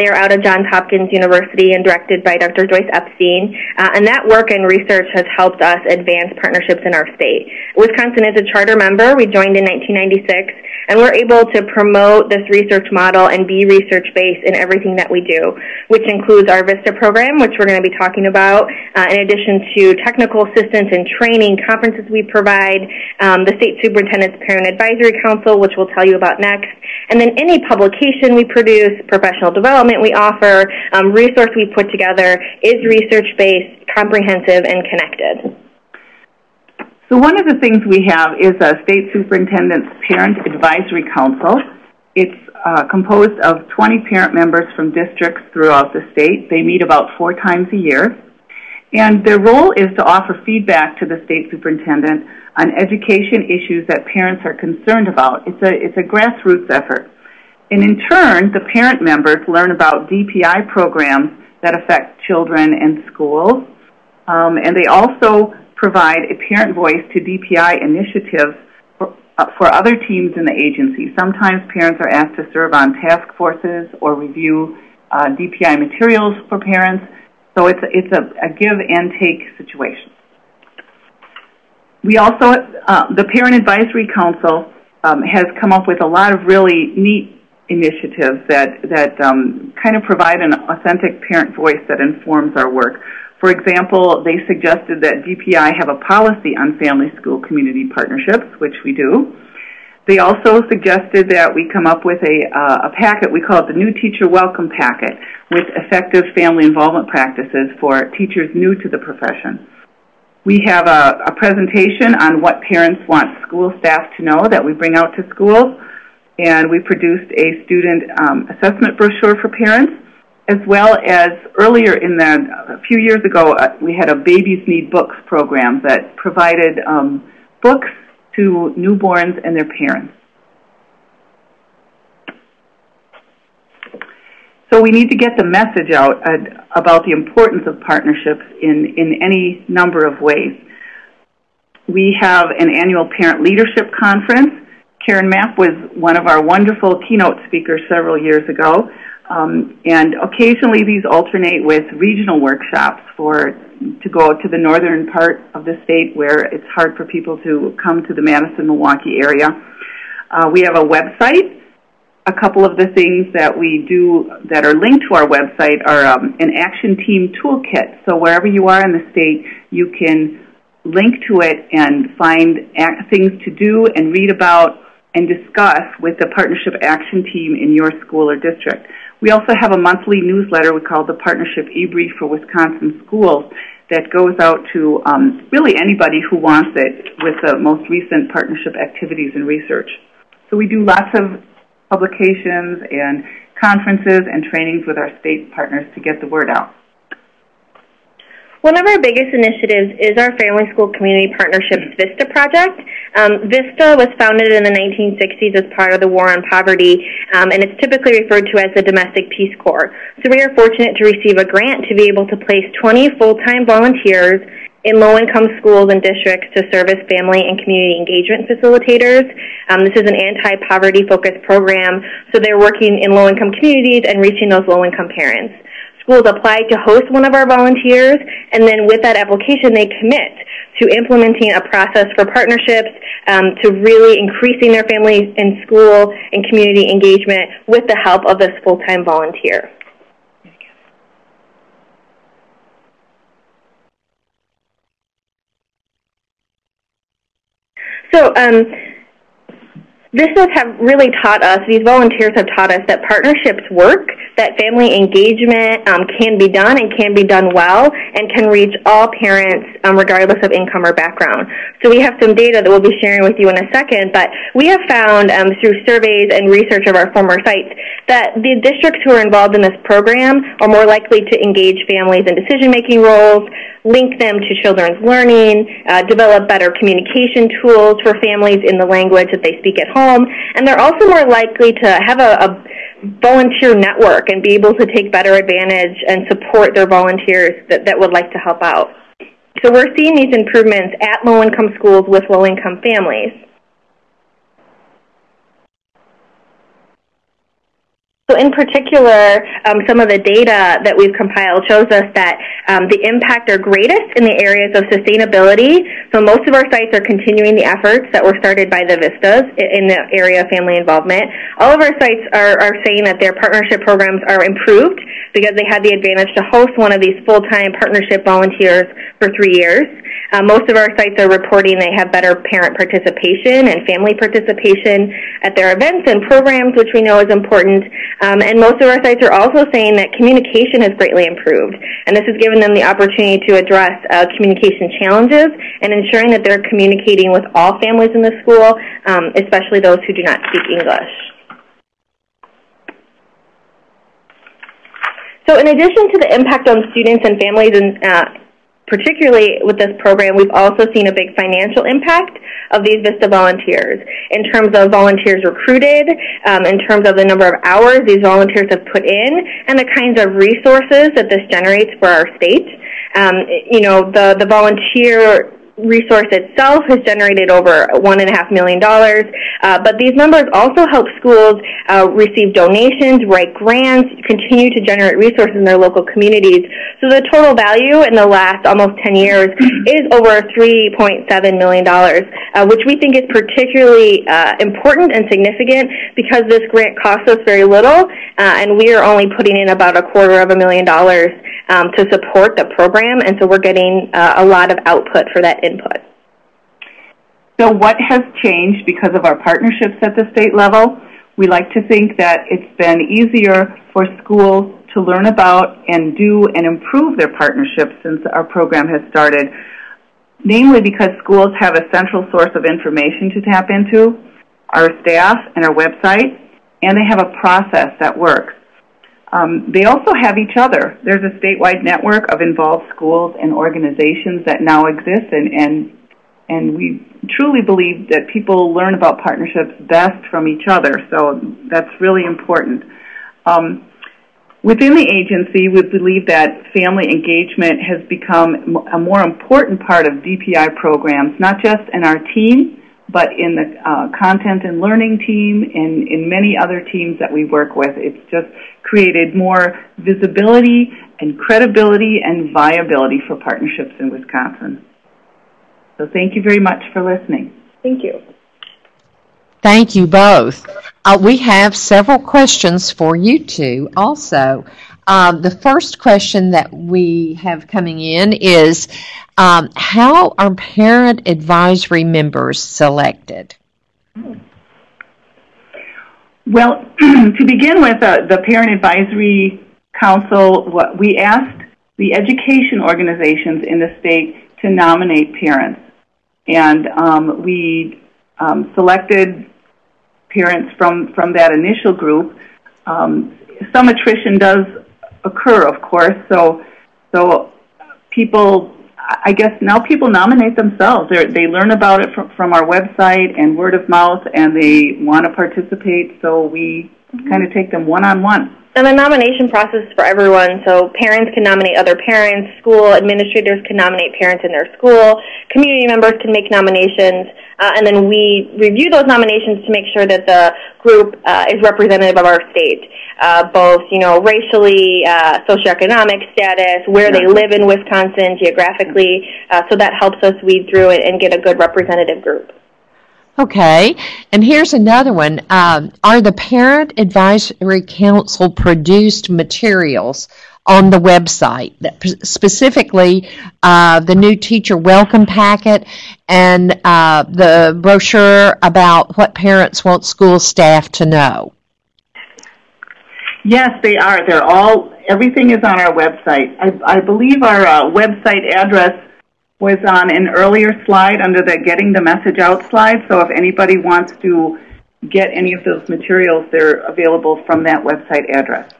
They are out of Johns Hopkins University and directed by Dr. Joyce Epstein. And that work and research has helped us advance partnerships in our state. Wisconsin is a charter member. We joined in 1996, and we're able to promote this research model and be research-based in everything that we do, which includes our Vista program, which we're going to be talking about, in addition to technical assistance and training, conferences we provide, the State Superintendent's Parent Advisory Council, which we'll tell you about next, and then any publication we produce, professional development we offer, resource we put together is research-based, comprehensive, and connected. So one of the things we have is a State Superintendent's Parent Advisory Council. It's composed of 20 parent members from districts throughout the state. They meet about 4 times a year. And their role is to offer feedback to the state superintendent on education issues that parents are concerned about. It's a grassroots effort. And in turn, the parent members learn about DPI programs that affect children and schools. And they also provide a parent voice to DPI initiatives for other teams in the agency. Sometimes parents are asked to serve on task forces or review DPI materials for parents. So it's a give and take situation. We also, the Parent Advisory Council has come up with a lot of really neat initiatives that kind of provide an authentic parent voice that informs our work. For example, they suggested that DPI have a policy on family-school community partnerships, which we do. They also suggested that we come up with a packet, we call it the New Teacher Welcome Packet, with effective family involvement practices for teachers new to the profession. We have a presentation on what parents want school staff to know that we bring out to schools, and we produced a student assessment brochure for parents, as well as earlier a few years ago, we had a Babies Need Books program that provided books to newborns and their parents. So we need to get the message out about the importance of partnerships in any number of ways. We have an annual Parent Leadership Conference. Mapp was one of our wonderful keynote speakers several years ago. And occasionally these alternate with regional workshops to go to the northern part of the state where it's hard for people to come to the Madison-Milwaukee area. We have a website. A couple of the things that we do that are linked to our website are an action team toolkit. So wherever you are in the state, you can link to it and find things to do and read about and discuss with the partnership action team in your school or district. We also have a monthly newsletter we call the Partnership E-Brief for Wisconsin Schools that goes out to really anybody who wants it with the most recent partnership activities and research. So we do lots of publications and conferences and trainings with our state partners to get the word out. One of our biggest initiatives is our Family School Community Partnerships Vista Project. Vista was founded in the 1960s as part of the War on Poverty, and it's typically referred to as the Domestic Peace Corps. So we are fortunate to receive a grant to be able to place 20 full-time volunteers in low-income schools and districts to serve as family and community engagement facilitators. This is an anti-poverty focused program, so they're working in low-income communities and reaching those low-income parents. schools apply to host one of our volunteers, and then with that application they commit to implementing a process for partnerships, to really increasing their family and school and community engagement with the help of this full-time volunteer. So Vistas have really taught us, these volunteers have taught us that partnerships work, that family engagement can be done and can be done well and can reach all parents regardless of income or background. So we have some data that we'll be sharing with you in a second, but we have found through surveys and research of our former sites that the districts who are involved in this program are more likely to engage families in decision-making roles, link them to children's learning, develop better communication tools for families in the language that they speak at home, and they're also more likely to have a volunteer network and be able to take better advantage and support their volunteers that would like to help out. So we're seeing these improvements at low-income schools with low-income families. So in particular, some of the data that we've compiled shows us that the impact are greatest in the areas of sustainability. So most of our sites are continuing the efforts that were started by the Vistas in the area of family involvement. All of our sites are saying that their partnership programs are improved because they had the advantage to host one of these full-time partnership volunteers for 3 years. Most of our sites are reporting they have better parent participation and family participation at their events and programs, which we know is important. And most of our sites are also saying that communication has greatly improved. And this has given them the opportunity to address communication challenges and ensuring that they're communicating with all families in the school, especially those who do not speak English. So in addition to the impact on students and families, and particularly with this program, we've also seen a big financial impact of these Vista volunteers in terms of volunteers recruited, in terms of the number of hours these volunteers have put in, and the kinds of resources that this generates for our state. You know, the volunteer resource itself has generated over $1.5 million, but these numbers also help schools receive donations, write grants, continue to generate resources in their local communities. So the total value in the last almost 10 years is over $3.7 million, which we think is particularly important and significant because this grant costs us very little, and we are only putting in about $250,000 to support the program, and so we're getting a lot of output for that input. So what has changed because of our partnerships at the state level? We like to think that it's been easier for schools to learn about and do and improve their partnerships since our program has started, namely because schools have a central source of information to tap into, our staff and our website, and they have a process that works. They also have each other. There's a statewide network of involved schools and organizations that now exist, and we truly believe that people learn about partnerships best from each other, so that's really important. Within the agency, we believe that family engagement has become a more important part of DPI programs, not just in our team, but in the content and learning team and in many other teams that we work with. It's just created more visibility and credibility and viability for partnerships in Wisconsin. So thank you very much for listening. Thank you. Thank you both. We have several questions for you two also. The first question that we have coming in is, how are parent advisory members selected? Well, to begin with, the Parent Advisory Council, we asked the education organizations in the state to nominate parents. And we selected parents from that initial group. Some attrition does occur, of course, so people, I guess now people nominate themselves. They learn about it from our website and word of mouth, and they want to participate, so we kind of take them one-on-one. And the nomination process for everyone, so parents can nominate other parents, school administrators can nominate parents in their school, community members can make nominations, and then we review those nominations to make sure that the group is representative of our state, both, racially, socioeconomic status, where they live in Wisconsin geographically, so that helps us weed through it and get a good representative group. Okay, and here's another one. Are the Parent Advisory Council produced materials on the website, specifically the new teacher welcome packet and the brochure about what parents want school staff to know? Yes, they are. Everything is on our website. I believe our website address was on an earlier slide under the Getting the Message Out slide, so if anybody wants to get any of those materials, they're available from that website address.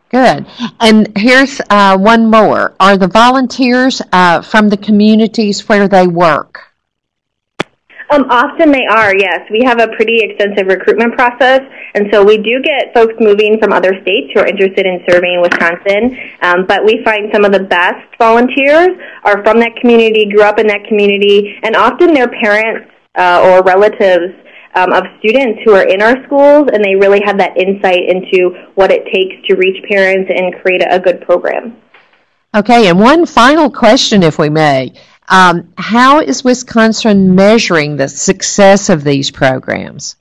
Good. And here's one more. Are the volunteers from the communities where they work? Often they are, yes. We have a pretty extensive recruitment process, and so we do get folks moving from other states who are interested in serving Wisconsin, but we find some of the best volunteers are from that community, grew up in that community, and often they're parents or relatives of students who are in our schools, and they really have that insight into what it takes to reach parents and create a good program. Okay, and one final question, if we may. How is Wisconsin measuring the success of these programs?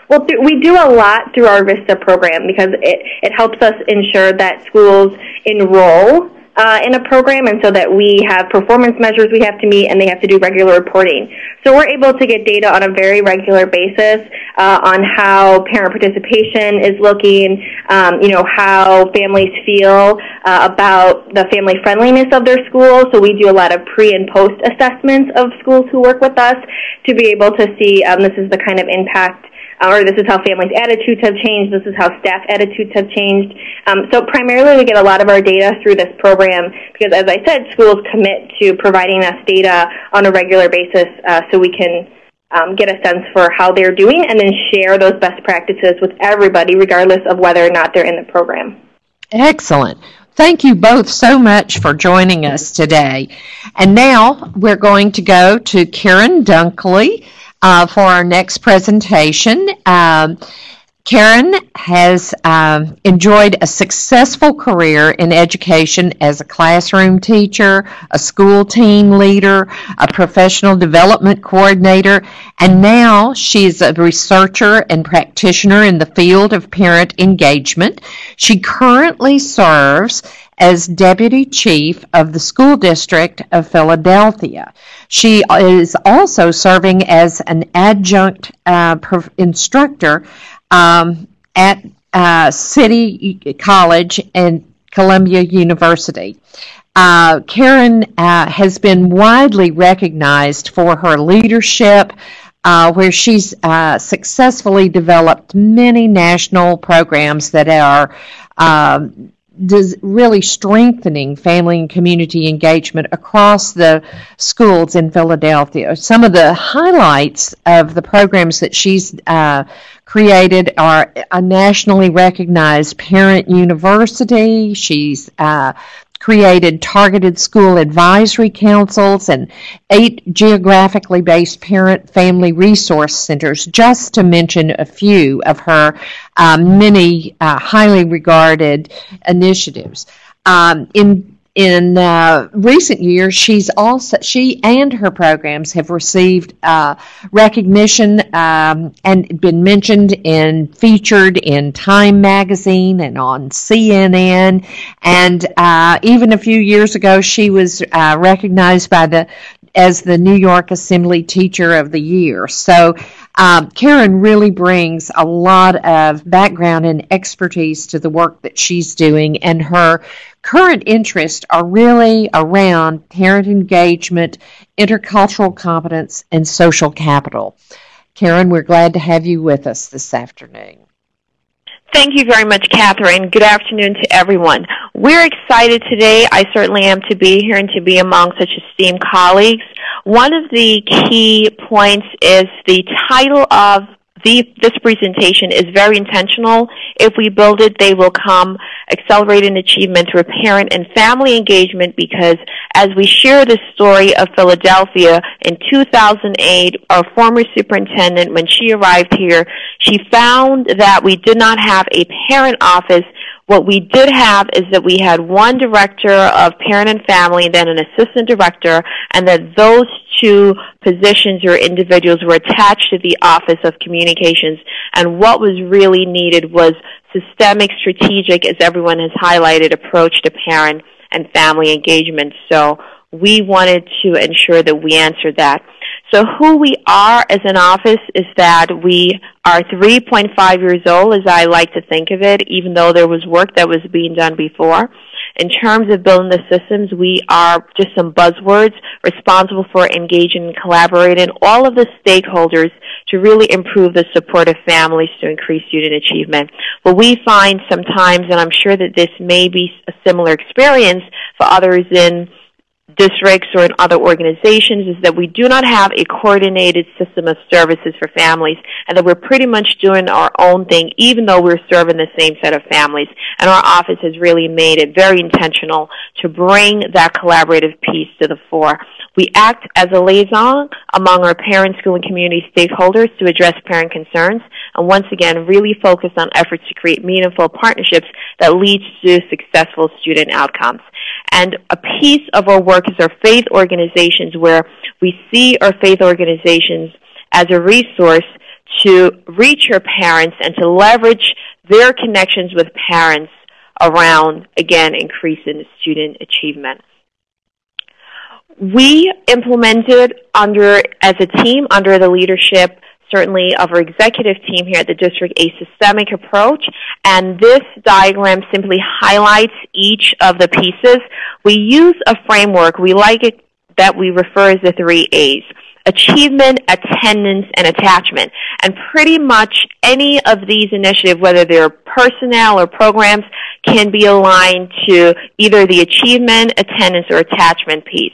Well, we do a lot through our Vista program because it helps us ensure that schools enroll in a program, and so that we have performance measures we have to meet, and they have to do regular reporting. So we're able to get data on a very regular basis on how parent participation is looking, how families feel about the family friendliness of their school. So we do a lot of pre- and post assessments of schools who work with us to be able to see this is the kind of impact or this is how families' attitudes have changed, this is how staff attitudes have changed. So primarily we get a lot of our data through this program because, as I said, schools commit to providing us data on a regular basis so we can get a sense for how they're doing and then share those best practices with everybody regardless of whether or not they're in the program. Excellent. Thank you both so much for joining us today. And now we're going to go to Karren Dunkley for our next presentation. Karren has enjoyed a successful career in education as a classroom teacher, a school team leader, a professional development coordinator, and now she's a researcher and practitioner in the field of parent engagement. She currently serves as Deputy Chief of the School District of Philadelphia. She is also serving as an adjunct instructor at City College and Columbia University. Karren has been widely recognized for her leadership, where she's successfully developed many national programs that are really strengthening family and community engagement across the schools in Philadelphia. Some of the highlights of the programs that she's created are a nationally recognized parent university. She's created targeted school advisory councils and 8 geographically based parent-family resource centers, just to mention a few of her many highly regarded initiatives. In recent years, she and her programs have received recognition and been mentioned and featured in Time magazine and on CNN. And even a few years ago, she was recognized as the New York Assembly Teacher of the Year. So Karren really brings a lot of background and expertise to the work that she's doing, and her current interests are really around parent engagement, intercultural competence, and social capital. Karren, we're glad to have you with us this afternoon. Thank you very much, Catherine. Good afternoon to everyone. We're excited today. I certainly am to be here and to be among such esteemed colleagues. One of the key points is the title of this presentation is very intentional. If we build it, they will come accelerating achievement through parent and family engagement, because as we share the story of Philadelphia, in 2008, our former superintendent, when she arrived here, she found that we did not have a parent office. What we did have is that we had one director of parent and family, then an assistant director, and that those two positions or individuals were attached to the Office of Communications. And what was really needed was systemic, strategic, as everyone has highlighted, approach to parent and family engagement. So we wanted to ensure that we answered that. So who we are as an office is that we are 3.5 years old, as I like to think of it, even though there was work that was being done before. In terms of building the systems, we are just some buzzwords responsible for engaging and collaborating all of the stakeholders to really improve the support of families to increase student achievement. What we find sometimes, and I'm sure that this may be a similar experience for others in districts or in other organizations, is that we do not have a coordinated system of services for families, and that we're pretty much doing our own thing even though we're serving the same set of families. And our office has really made it very intentional to bring that collaborative piece to the fore. We act as a liaison among our parent, school, and community stakeholders to address parent concerns, and once again really focus on efforts to create meaningful partnerships that lead to successful student outcomes. And a piece of our work is our faith organizations, where we see our faith organizations as a resource to reach our parents and to leverage their connections with parents around, again, increasing student achievement. We implemented as a team, under the leadership certainly of our executive team here at the district, a systemic approach, and this diagram simply highlights each of the pieces. We use a framework. We like it that we refer as the 3 A's: achievement, attendance, and attachment. And pretty much any of these initiatives, whether they're personnel or programs, can be aligned to either the achievement, attendance, or attachment piece.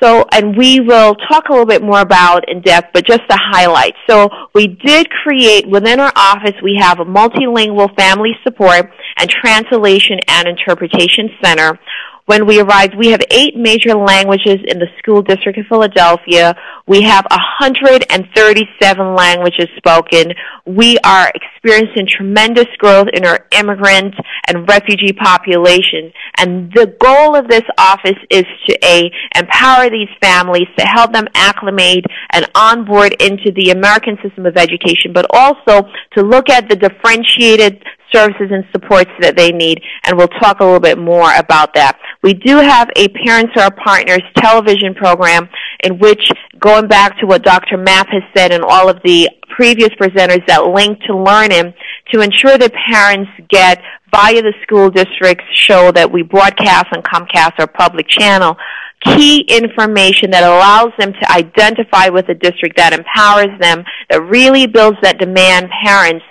So, and we will talk a little bit more about in depth, but just to highlight. So we did create, within our office, we have a multilingual family support and translation and interpretation center. When we arrived, we have 8 major languages in the school district of Philadelphia. We have 137 languages spoken. We are experiencing tremendous growth in our immigrant and refugee population. And the goal of this office is to empower these families, to help them acclimate and onboard into the American system of education, but also to look at the differentiated services and supports that they need, and we'll talk a little bit more about that. We do have a Parents Are Our Partners television program in which, going back to what Dr. Mapp has said and all of the previous presenters, that link to learning, to ensure that parents get, via the school district's show that we broadcast on Comcast, our public channel, key information that allows them to identify with a district, that empowers them, that really builds that demand parents,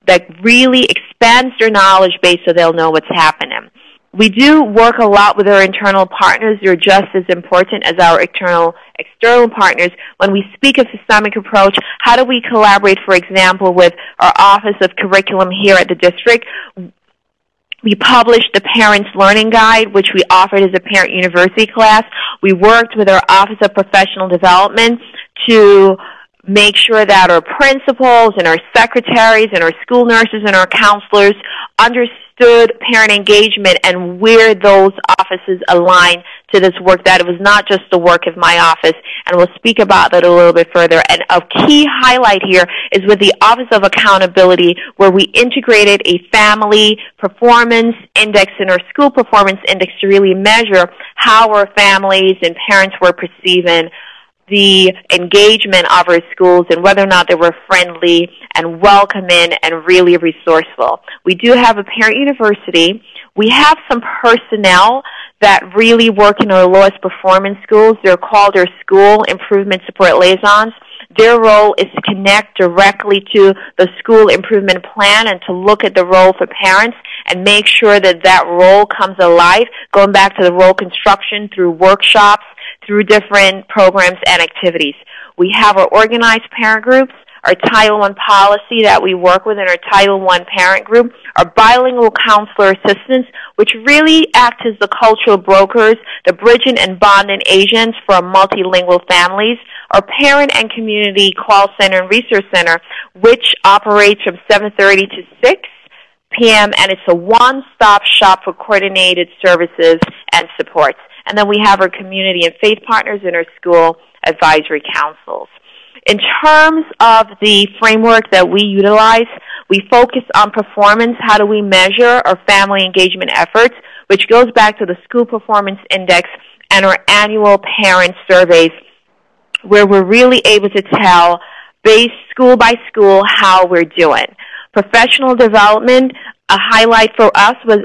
that really expands their knowledge base so they'll know what's happening. We do work a lot with our internal partners. They're just as important as our external partners. When we speak of systemic approach, how do we collaborate, for example, with our Office of Curriculum here at the district? We published the Parents Learning Guide, which we offered as a parent university class. We worked with our Office of Professional Development to make sure that our principals and our secretaries and our school nurses and our counselors understood parent engagement and where those offices align to this work, that it was not just the work of my office, and we'll speak about that a little bit further. And a key highlight here is with the Office of Accountability, where we integrated a family performance index and our school performance index to really measure how our families and parents were perceiving the engagement of our schools and whether or not they were friendly and welcoming and really resourceful. We do have a parent university. We have some personnel that really work in our lowest performance schools. They're called our School Improvement Support Liaisons. Their role is to connect directly to the school improvement plan and to look at the role for parents and make sure that that role comes alive, going back to the role construction through workshops, through different programs and activities. We have our organized parent groups, our Title I policy that we work with in our Title I parent group, our bilingual counselor assistants, which really act as the cultural brokers, the bridging and bonding agents for multilingual families, our parent and community call center and resource center, which operates from 7:30 to 6 p.m., and it's a one-stop shop for coordinated services and supports. And then we have our community and faith partners in our school advisory councils. In terms of the framework that we utilize, we focus on performance. How do we measure our family engagement efforts, which goes back to the School Performance Index and our annual parent surveys, where we're really able to tell, based school by school, how we're doing. Professional development, a highlight for us was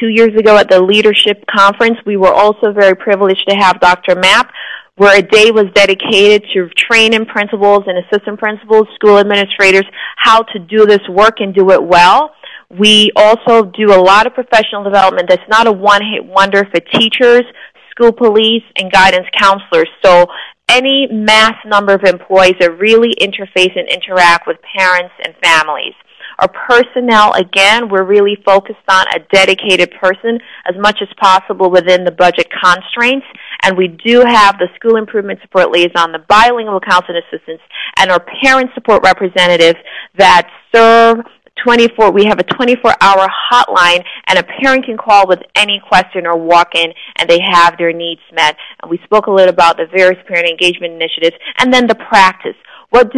2 years ago at the Leadership Conference. We were also very privileged to have Dr. Mapp, where a day was dedicated to training principals and assistant principals, school administrators, how to do this work and do it well. We also do a lot of professional development that's not a one-hit wonder for teachers, school police, and guidance counselors. So any mass number of employees that really interface and interact with parents and families. Our personnel, again, we're really focused on a dedicated person as much as possible within the budget constraints. And we do have the school improvement support liaison, the bilingual counseling assistants, and our parent support representatives that serve 24. We have a 24-hour hotline, and a parent can call with any question or walk in, and they have their needs met. And we spoke a little about the various parent engagement initiatives, and then the practice. What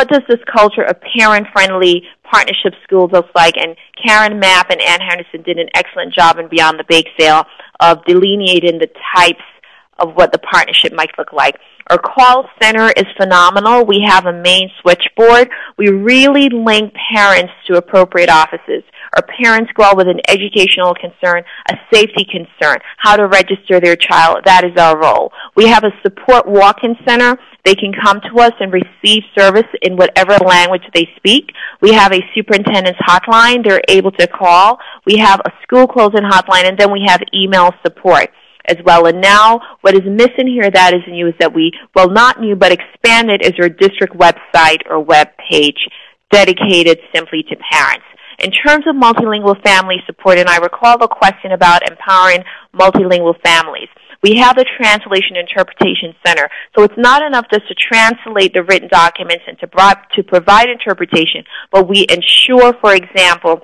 does this culture of parent-friendly partnership schools look like? And Karen Mapp and Ann Henderson did an excellent job in Beyond the Bake Sale of delineating the types of what the partnership might look like. Our call center is phenomenal. We have a main switchboard. We really link parents to appropriate offices. Our parents call with an educational concern, a safety concern, how to register their child. That is our role. We have a support walk-in center. They can come to us and receive service in whatever language they speak. We have a superintendent's hotline they're able to call. We have a school closing hotline, and then we have email support as well. And now what is missing here that is new is that not new, but expanded is our district website or web page dedicated simply to parents. In terms of multilingual family support, and I recall the question about empowering multilingual families, we have the Translation Interpretation Center. So it's not enough just to translate the written documents and to provide interpretation, but we ensure, for example,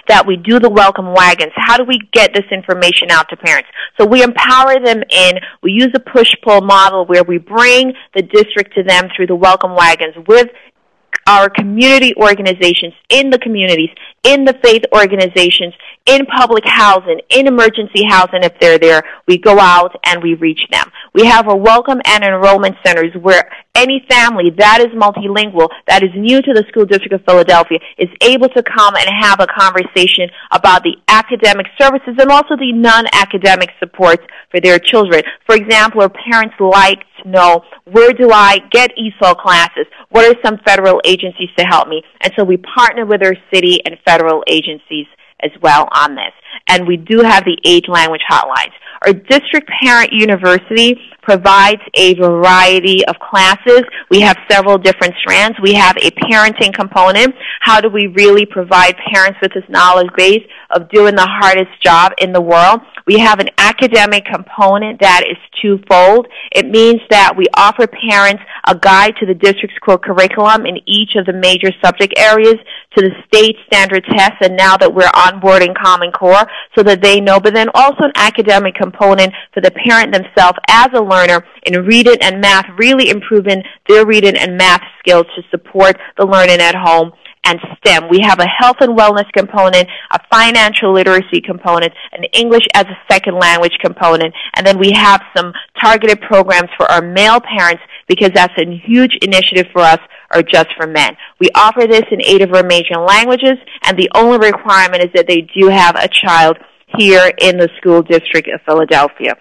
that we do the welcome wagons. How do we get this information out to parents? So we empower them we use a push-pull model where we bring the district to them through the welcome wagons with our community organizations in the communities, in the faith organizations, in public housing, in emergency housing if they're there. We go out and we reach them. We have our welcome and enrollment centers where any family that is multilingual, that is new to the School District of Philadelphia, is able to come and have a conversation about the academic services and also the non-academic supports for their children. For example, our parents like to know, where do I get ESOL classes? What are some federal agencies to help me? And so we partner with our city and federal agencies as well on this. And we do have the 8 language hotlines. Our district parent university provides a variety of classes. We have several different strands. We have a parenting component. How do we really provide parents with this knowledge base of doing the hardest job in the world? We have an academic component that is twofold. It means that we offer parents a guide to the district's core curriculum in each of the major subject areas, to the state standard tests, and now that we're onboarding Common Core so that they know, but then also an academic component for the parent themselves as a learner in reading and math, really improving their reading and math skills to support the learning at home, and STEM. We have a health and wellness component, a financial literacy component, an English as a second language component, and then we have some targeted programs for our male parents because that's a huge initiative for us, or just for men. We offer this in 8 of our major languages, and the only requirement is that they do have a child here in the School District of Philadelphia.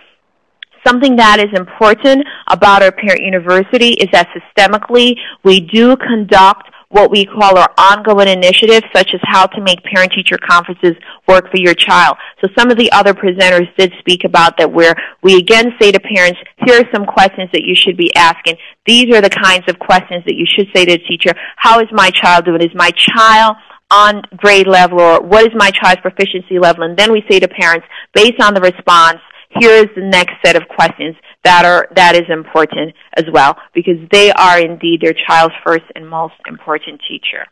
Something that is important about our parent university is that systemically we do conduct what we call our ongoing initiatives, such as how to make parent-teacher conferences work for your child. So some of the other presenters did speak about that, where we again say to parents, here are some questions that you should be asking. These are the kinds of questions that you should say to the teacher. How is my child doing? Is my child on grade level, or what is my child's proficiency level? And then we say to parents, based on the response, here is the next set of questions that is important as well, because they are indeed their child's first and most important teacher.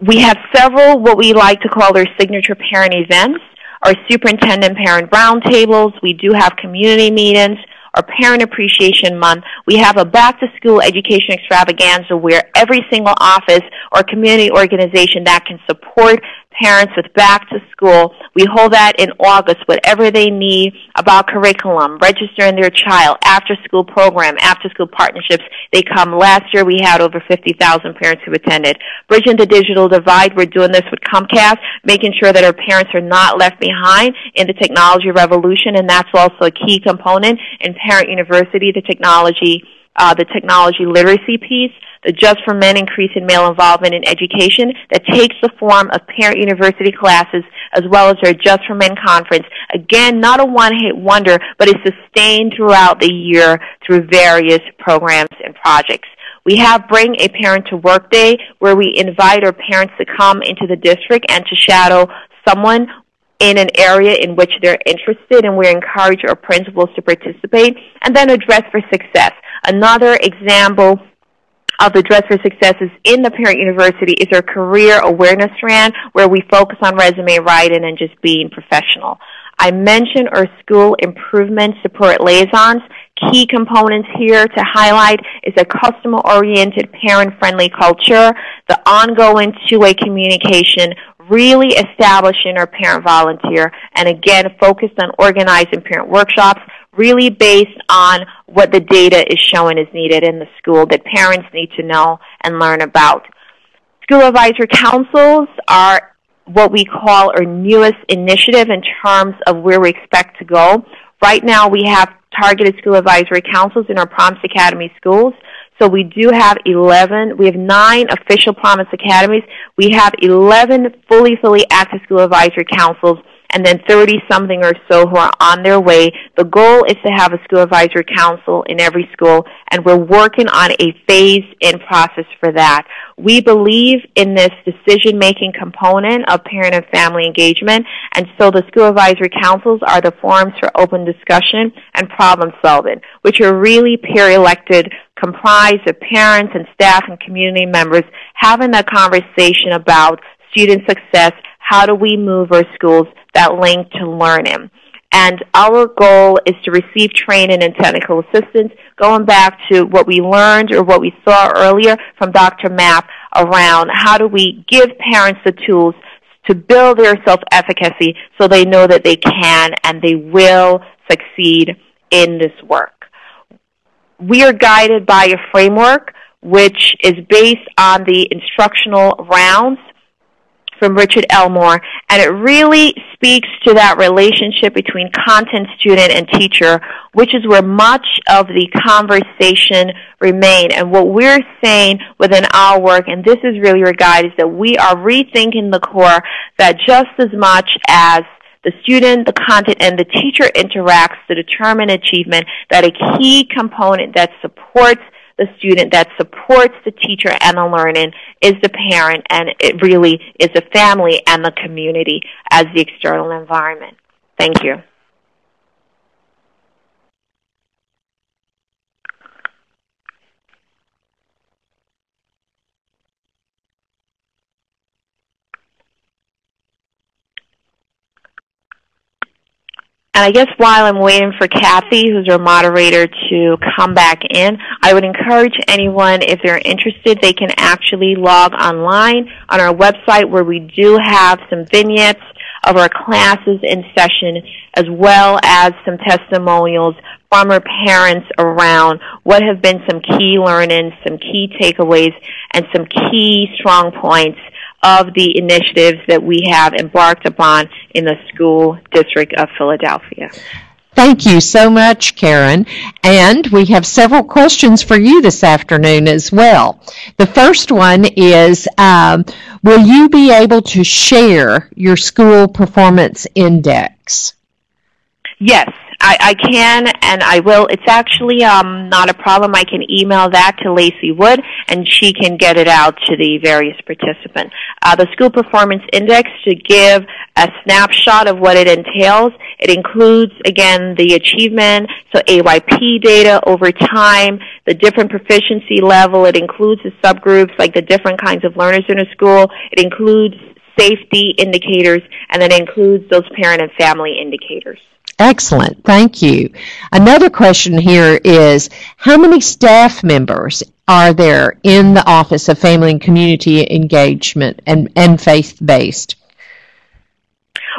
We have several what we like to call their signature parent events, our superintendent parent roundtables. We do have community meetings, our Parent Appreciation Month. We have a back-to-school education extravaganza where every single office or community organization that can support parents with back to school, we hold that in August, whatever they need about curriculum, registering their child, after-school program, after-school partnerships, they come. Last year we had over 50,000 parents who attended. Bridging the digital divide, we're doing this with Comcast, making sure that our parents are not left behind in the technology revolution, and that's also a key component in Parent University, the technology literacy piece. The Just for Men increase in male involvement in education that takes the form of Parent University classes as well as their Just for Men conference. Again, not a one-hit wonder, but it's sustained throughout the year through various programs and projects. We have Bring a Parent to Work Day, where we invite our parents to come into the district and to shadow someone in an area in which they're interested, and we encourage our principals to participate. And then a Dress for Success. Another example of the Dress for Success is in the Parent University is our career awareness strand, where we focus on resume writing and just being professional. I mentioned our school improvement support liaisons. Key components here to highlight is a customer-oriented, parent-friendly culture, the ongoing two-way communication, really establishing our parent volunteer, and again, focused on organizing parent workshops, really based on what the data is showing is needed in the school that parents need to know and learn about. School advisory councils are what we call our newest initiative in terms of where we expect to go. Right now we have targeted school advisory councils in our Promise Academy schools. So we do have 11. We have 9 official Promise Academies. We have 11 fully active school advisory councils, and then 30-something or so who are on their way. The goal is to have a school advisory council in every school, and we're working on a phased-in process for that. We believe in this decision-making component of parent and family engagement, and so the school advisory councils are the forums for open discussion and problem solving, which are really peer-elected, comprised of parents and staff and community members having that conversation about student success. How do we move our schools that link to learning? And our goal is to receive training and technical assistance, going back to what we learned or what we saw earlier from Dr. Mapp around how do we give parents the tools to build their self-efficacy so they know that they can and they will succeed in this work. We are guided by a framework which is based on the instructional rounds from Richard Elmore, and it really speaks to that relationship between content, student, and teacher, which is where much of the conversation remain. And what we're saying within our work, and this is really your guide, is that we are rethinking the core, that just as much as the student, the content, and the teacher interacts to determine achievement, that a key component that supports the student, that supports the teacher and the learning is the parent, and it really is the family and the community as the external environment. Thank you. And I guess while I'm waiting for Kathy, who's our moderator, to come back in, I would encourage anyone, if they're interested, they can actually log online on our website, where we do have some vignettes of our classes in session, as well as some testimonials from our parents around what have been some key learnings, some key takeaways, and some key strong points of the initiatives that we have embarked upon in the school district of Philadelphia. Thank you so much, Karen. And we have several questions for you this afternoon as well. The first one is, will you be able to share your school performance index? Yes, I can and I will. It's actually not a problem. I can email that to Lacey Wood and she can get it out to the various participants. The School Performance Index should give a snapshot of what it entails. It includes, again, the achievement, so AYP data over time, the different proficiency level. It includes the subgroups, like the different kinds of learners in a school. It includes safety indicators, and then includes those parent and family indicators. Excellent. Thank you. Another question here is, how many staff members are there in the Office of Family and Community Engagement and faith-based?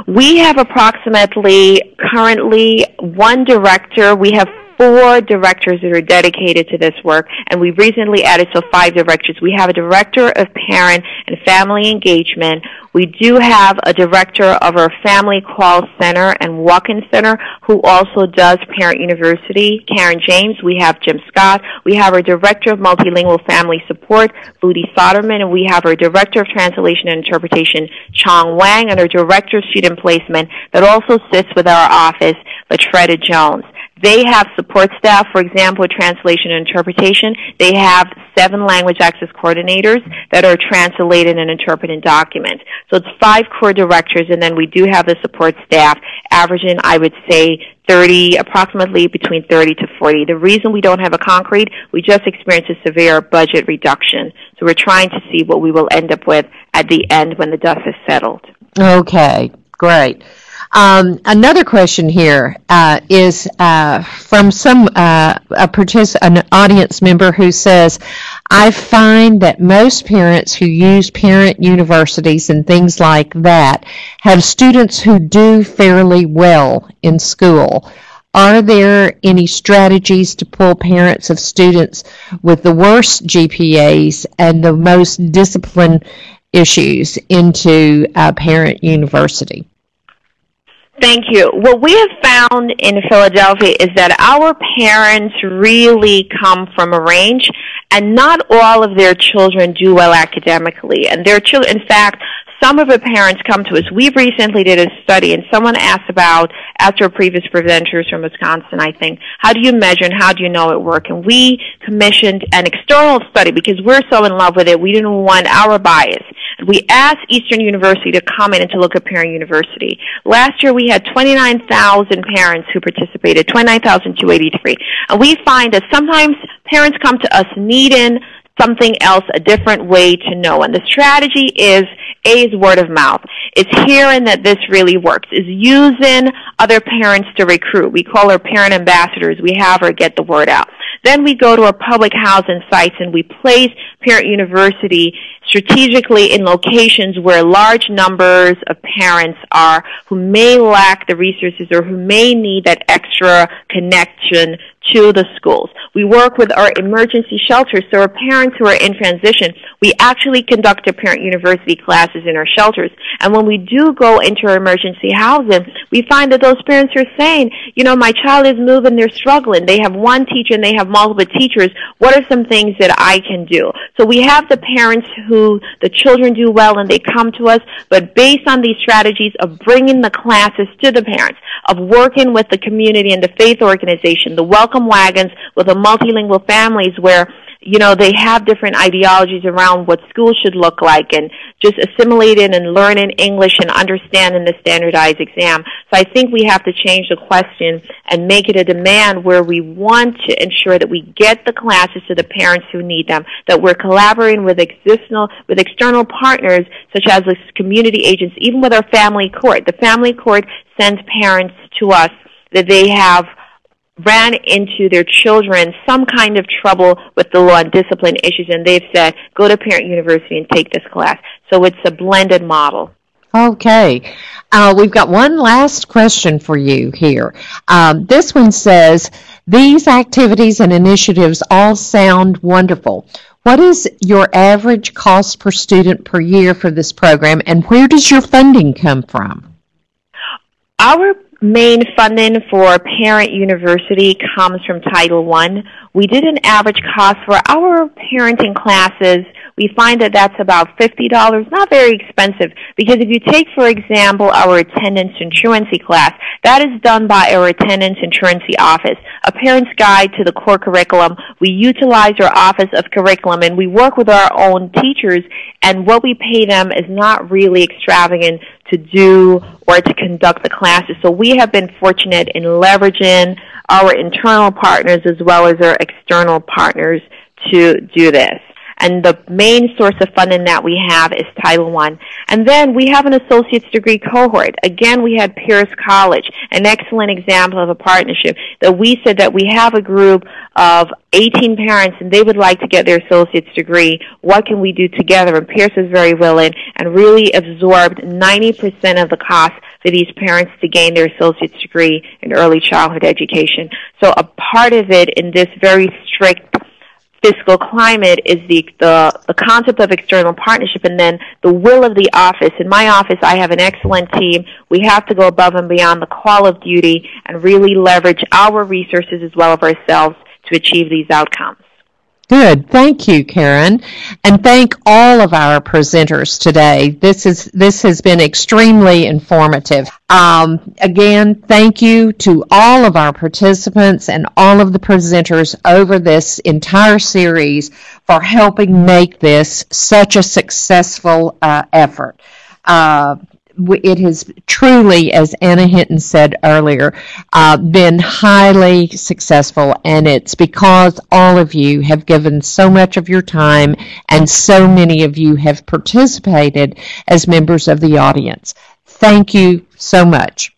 We have approximately currently one director. We have 4 directors that are dedicated to this work, and we've recently added 5 directors. We have a director of parent and family engagement. We do have a director of our family call center and walk-in center who also does Parent University, Karen James. We have Jim Scott. We have our director of multilingual family support, Ludi Soderman, and we have our director of translation and interpretation, Chong Wang, and our director of student placement that also sits with our office, Latretta Jones. They have support staff, for example, translation and interpretation. They have 7 language access coordinators that are translating and interpreting documents. So it's 5 core directors, and then we do have the support staff averaging, I would say, approximately between 30 to 40. The reason we don't have a concrete, we just experienced a severe budget reduction. So we're trying to see what we will end up with at the end when the dust has settled. Okay, great. Another question here is from an audience member who says, I find that most parents who use parent universities and things like that have students who do fairly well in school. Are there any strategies to pull parents of students with the worst GPAs and the most discipline issues into a parent university? Thank you. What we have found in Philadelphia is that our parents really come from a range, and not all of their children do well academically. And their children, in fact, some of the parents come to us. We recently did a study, and someone asked about, after a previous presenters from Wisconsin, I think, how do you measure and how do you know it works? And we commissioned an external study because we're so in love with it. We didn't want our bias. We asked Eastern University to come in and to look at Parent University. Last year we had 29,000 parents who participated, 29,283. And we find that sometimes parents come to us needing something else, a different way to know. And the strategy is word of mouth. It's hearing that this really works. Is using other parents to recruit. We call her parent ambassadors. We have her get the word out. Then we go to our public housing sites and we place Parent University strategically in locations where large numbers of parents are who may lack the resources or who may need that extra connection to the schools. We work with our emergency shelters, so our parents who are in transition, we actually conduct our Parent University classes in our shelters. And when we do go into our emergency housing, we find that those parents are saying, you know, my child is moving, they're struggling. They have one teacher and they have multiple teachers. What are some things that I can do? So we have the parents who the children do well and they come to us, but based on these strategies of bringing the classes to the parents, of working with the community and the faith organization, the welcome wagons with the multilingual families where, you know, they have different ideologies around what school should look like and just assimilating and learning English and understanding the standardized exam. So I think we have to change the question and make it a demand where we want to ensure that we get the classes to the parents who need them, that we're collaborating with external partners such as the community agents, even with our family court. The family court sends parents to us that they have ran into their children some kind of trouble with the law and discipline issues, and they've said, go to Parent University and take this class. So it's a blended model. Okay. We've got one last question for you here. This one says, these activities and initiatives all sound wonderful. What is your average cost per student per year for this program, and where does your funding come from? Our main funding for Parent University comes from Title I. We did an average cost for our parenting classes. We find that that's about $50, not very expensive, because if you take, for example, our attendance truancy class, that is done by our attendance and truancy office. A parent's guide to the core curriculum, we utilize our office of curriculum, and we work with our own teachers, and what we pay them is not really extravagant to do or to conduct the classes. So we have been fortunate in leveraging our internal partners as well as our external partners to do this. And the main source of funding that we have is Title I. And then we have an associate's degree cohort. Again, we had Pierce College, an excellent example of a partnership that we said that we have a group of 18 parents and they would like to get their associate's degree. What can we do together? And Pierce was very willing and really absorbed 90% of the cost for these parents to gain their associate's degree in early childhood education. So a part of it in this very strict fiscal climate is the concept of external partnership, and then the will of the office. In my office, I have an excellent team. We have to go above and beyond the call of duty and really leverage our resources as well as ourselves to achieve these outcomes. Good. Thank you, Karen. And thank all of our presenters today. This has been extremely informative. Again, thank you to all of our participants and all of the presenters over this entire series for helping make this such a successful effort. It has truly, as Anna Hinton said earlier, been highly successful, and it's because all of you have given so much of your time and so many of you have participated as members of the audience. Thank you so much.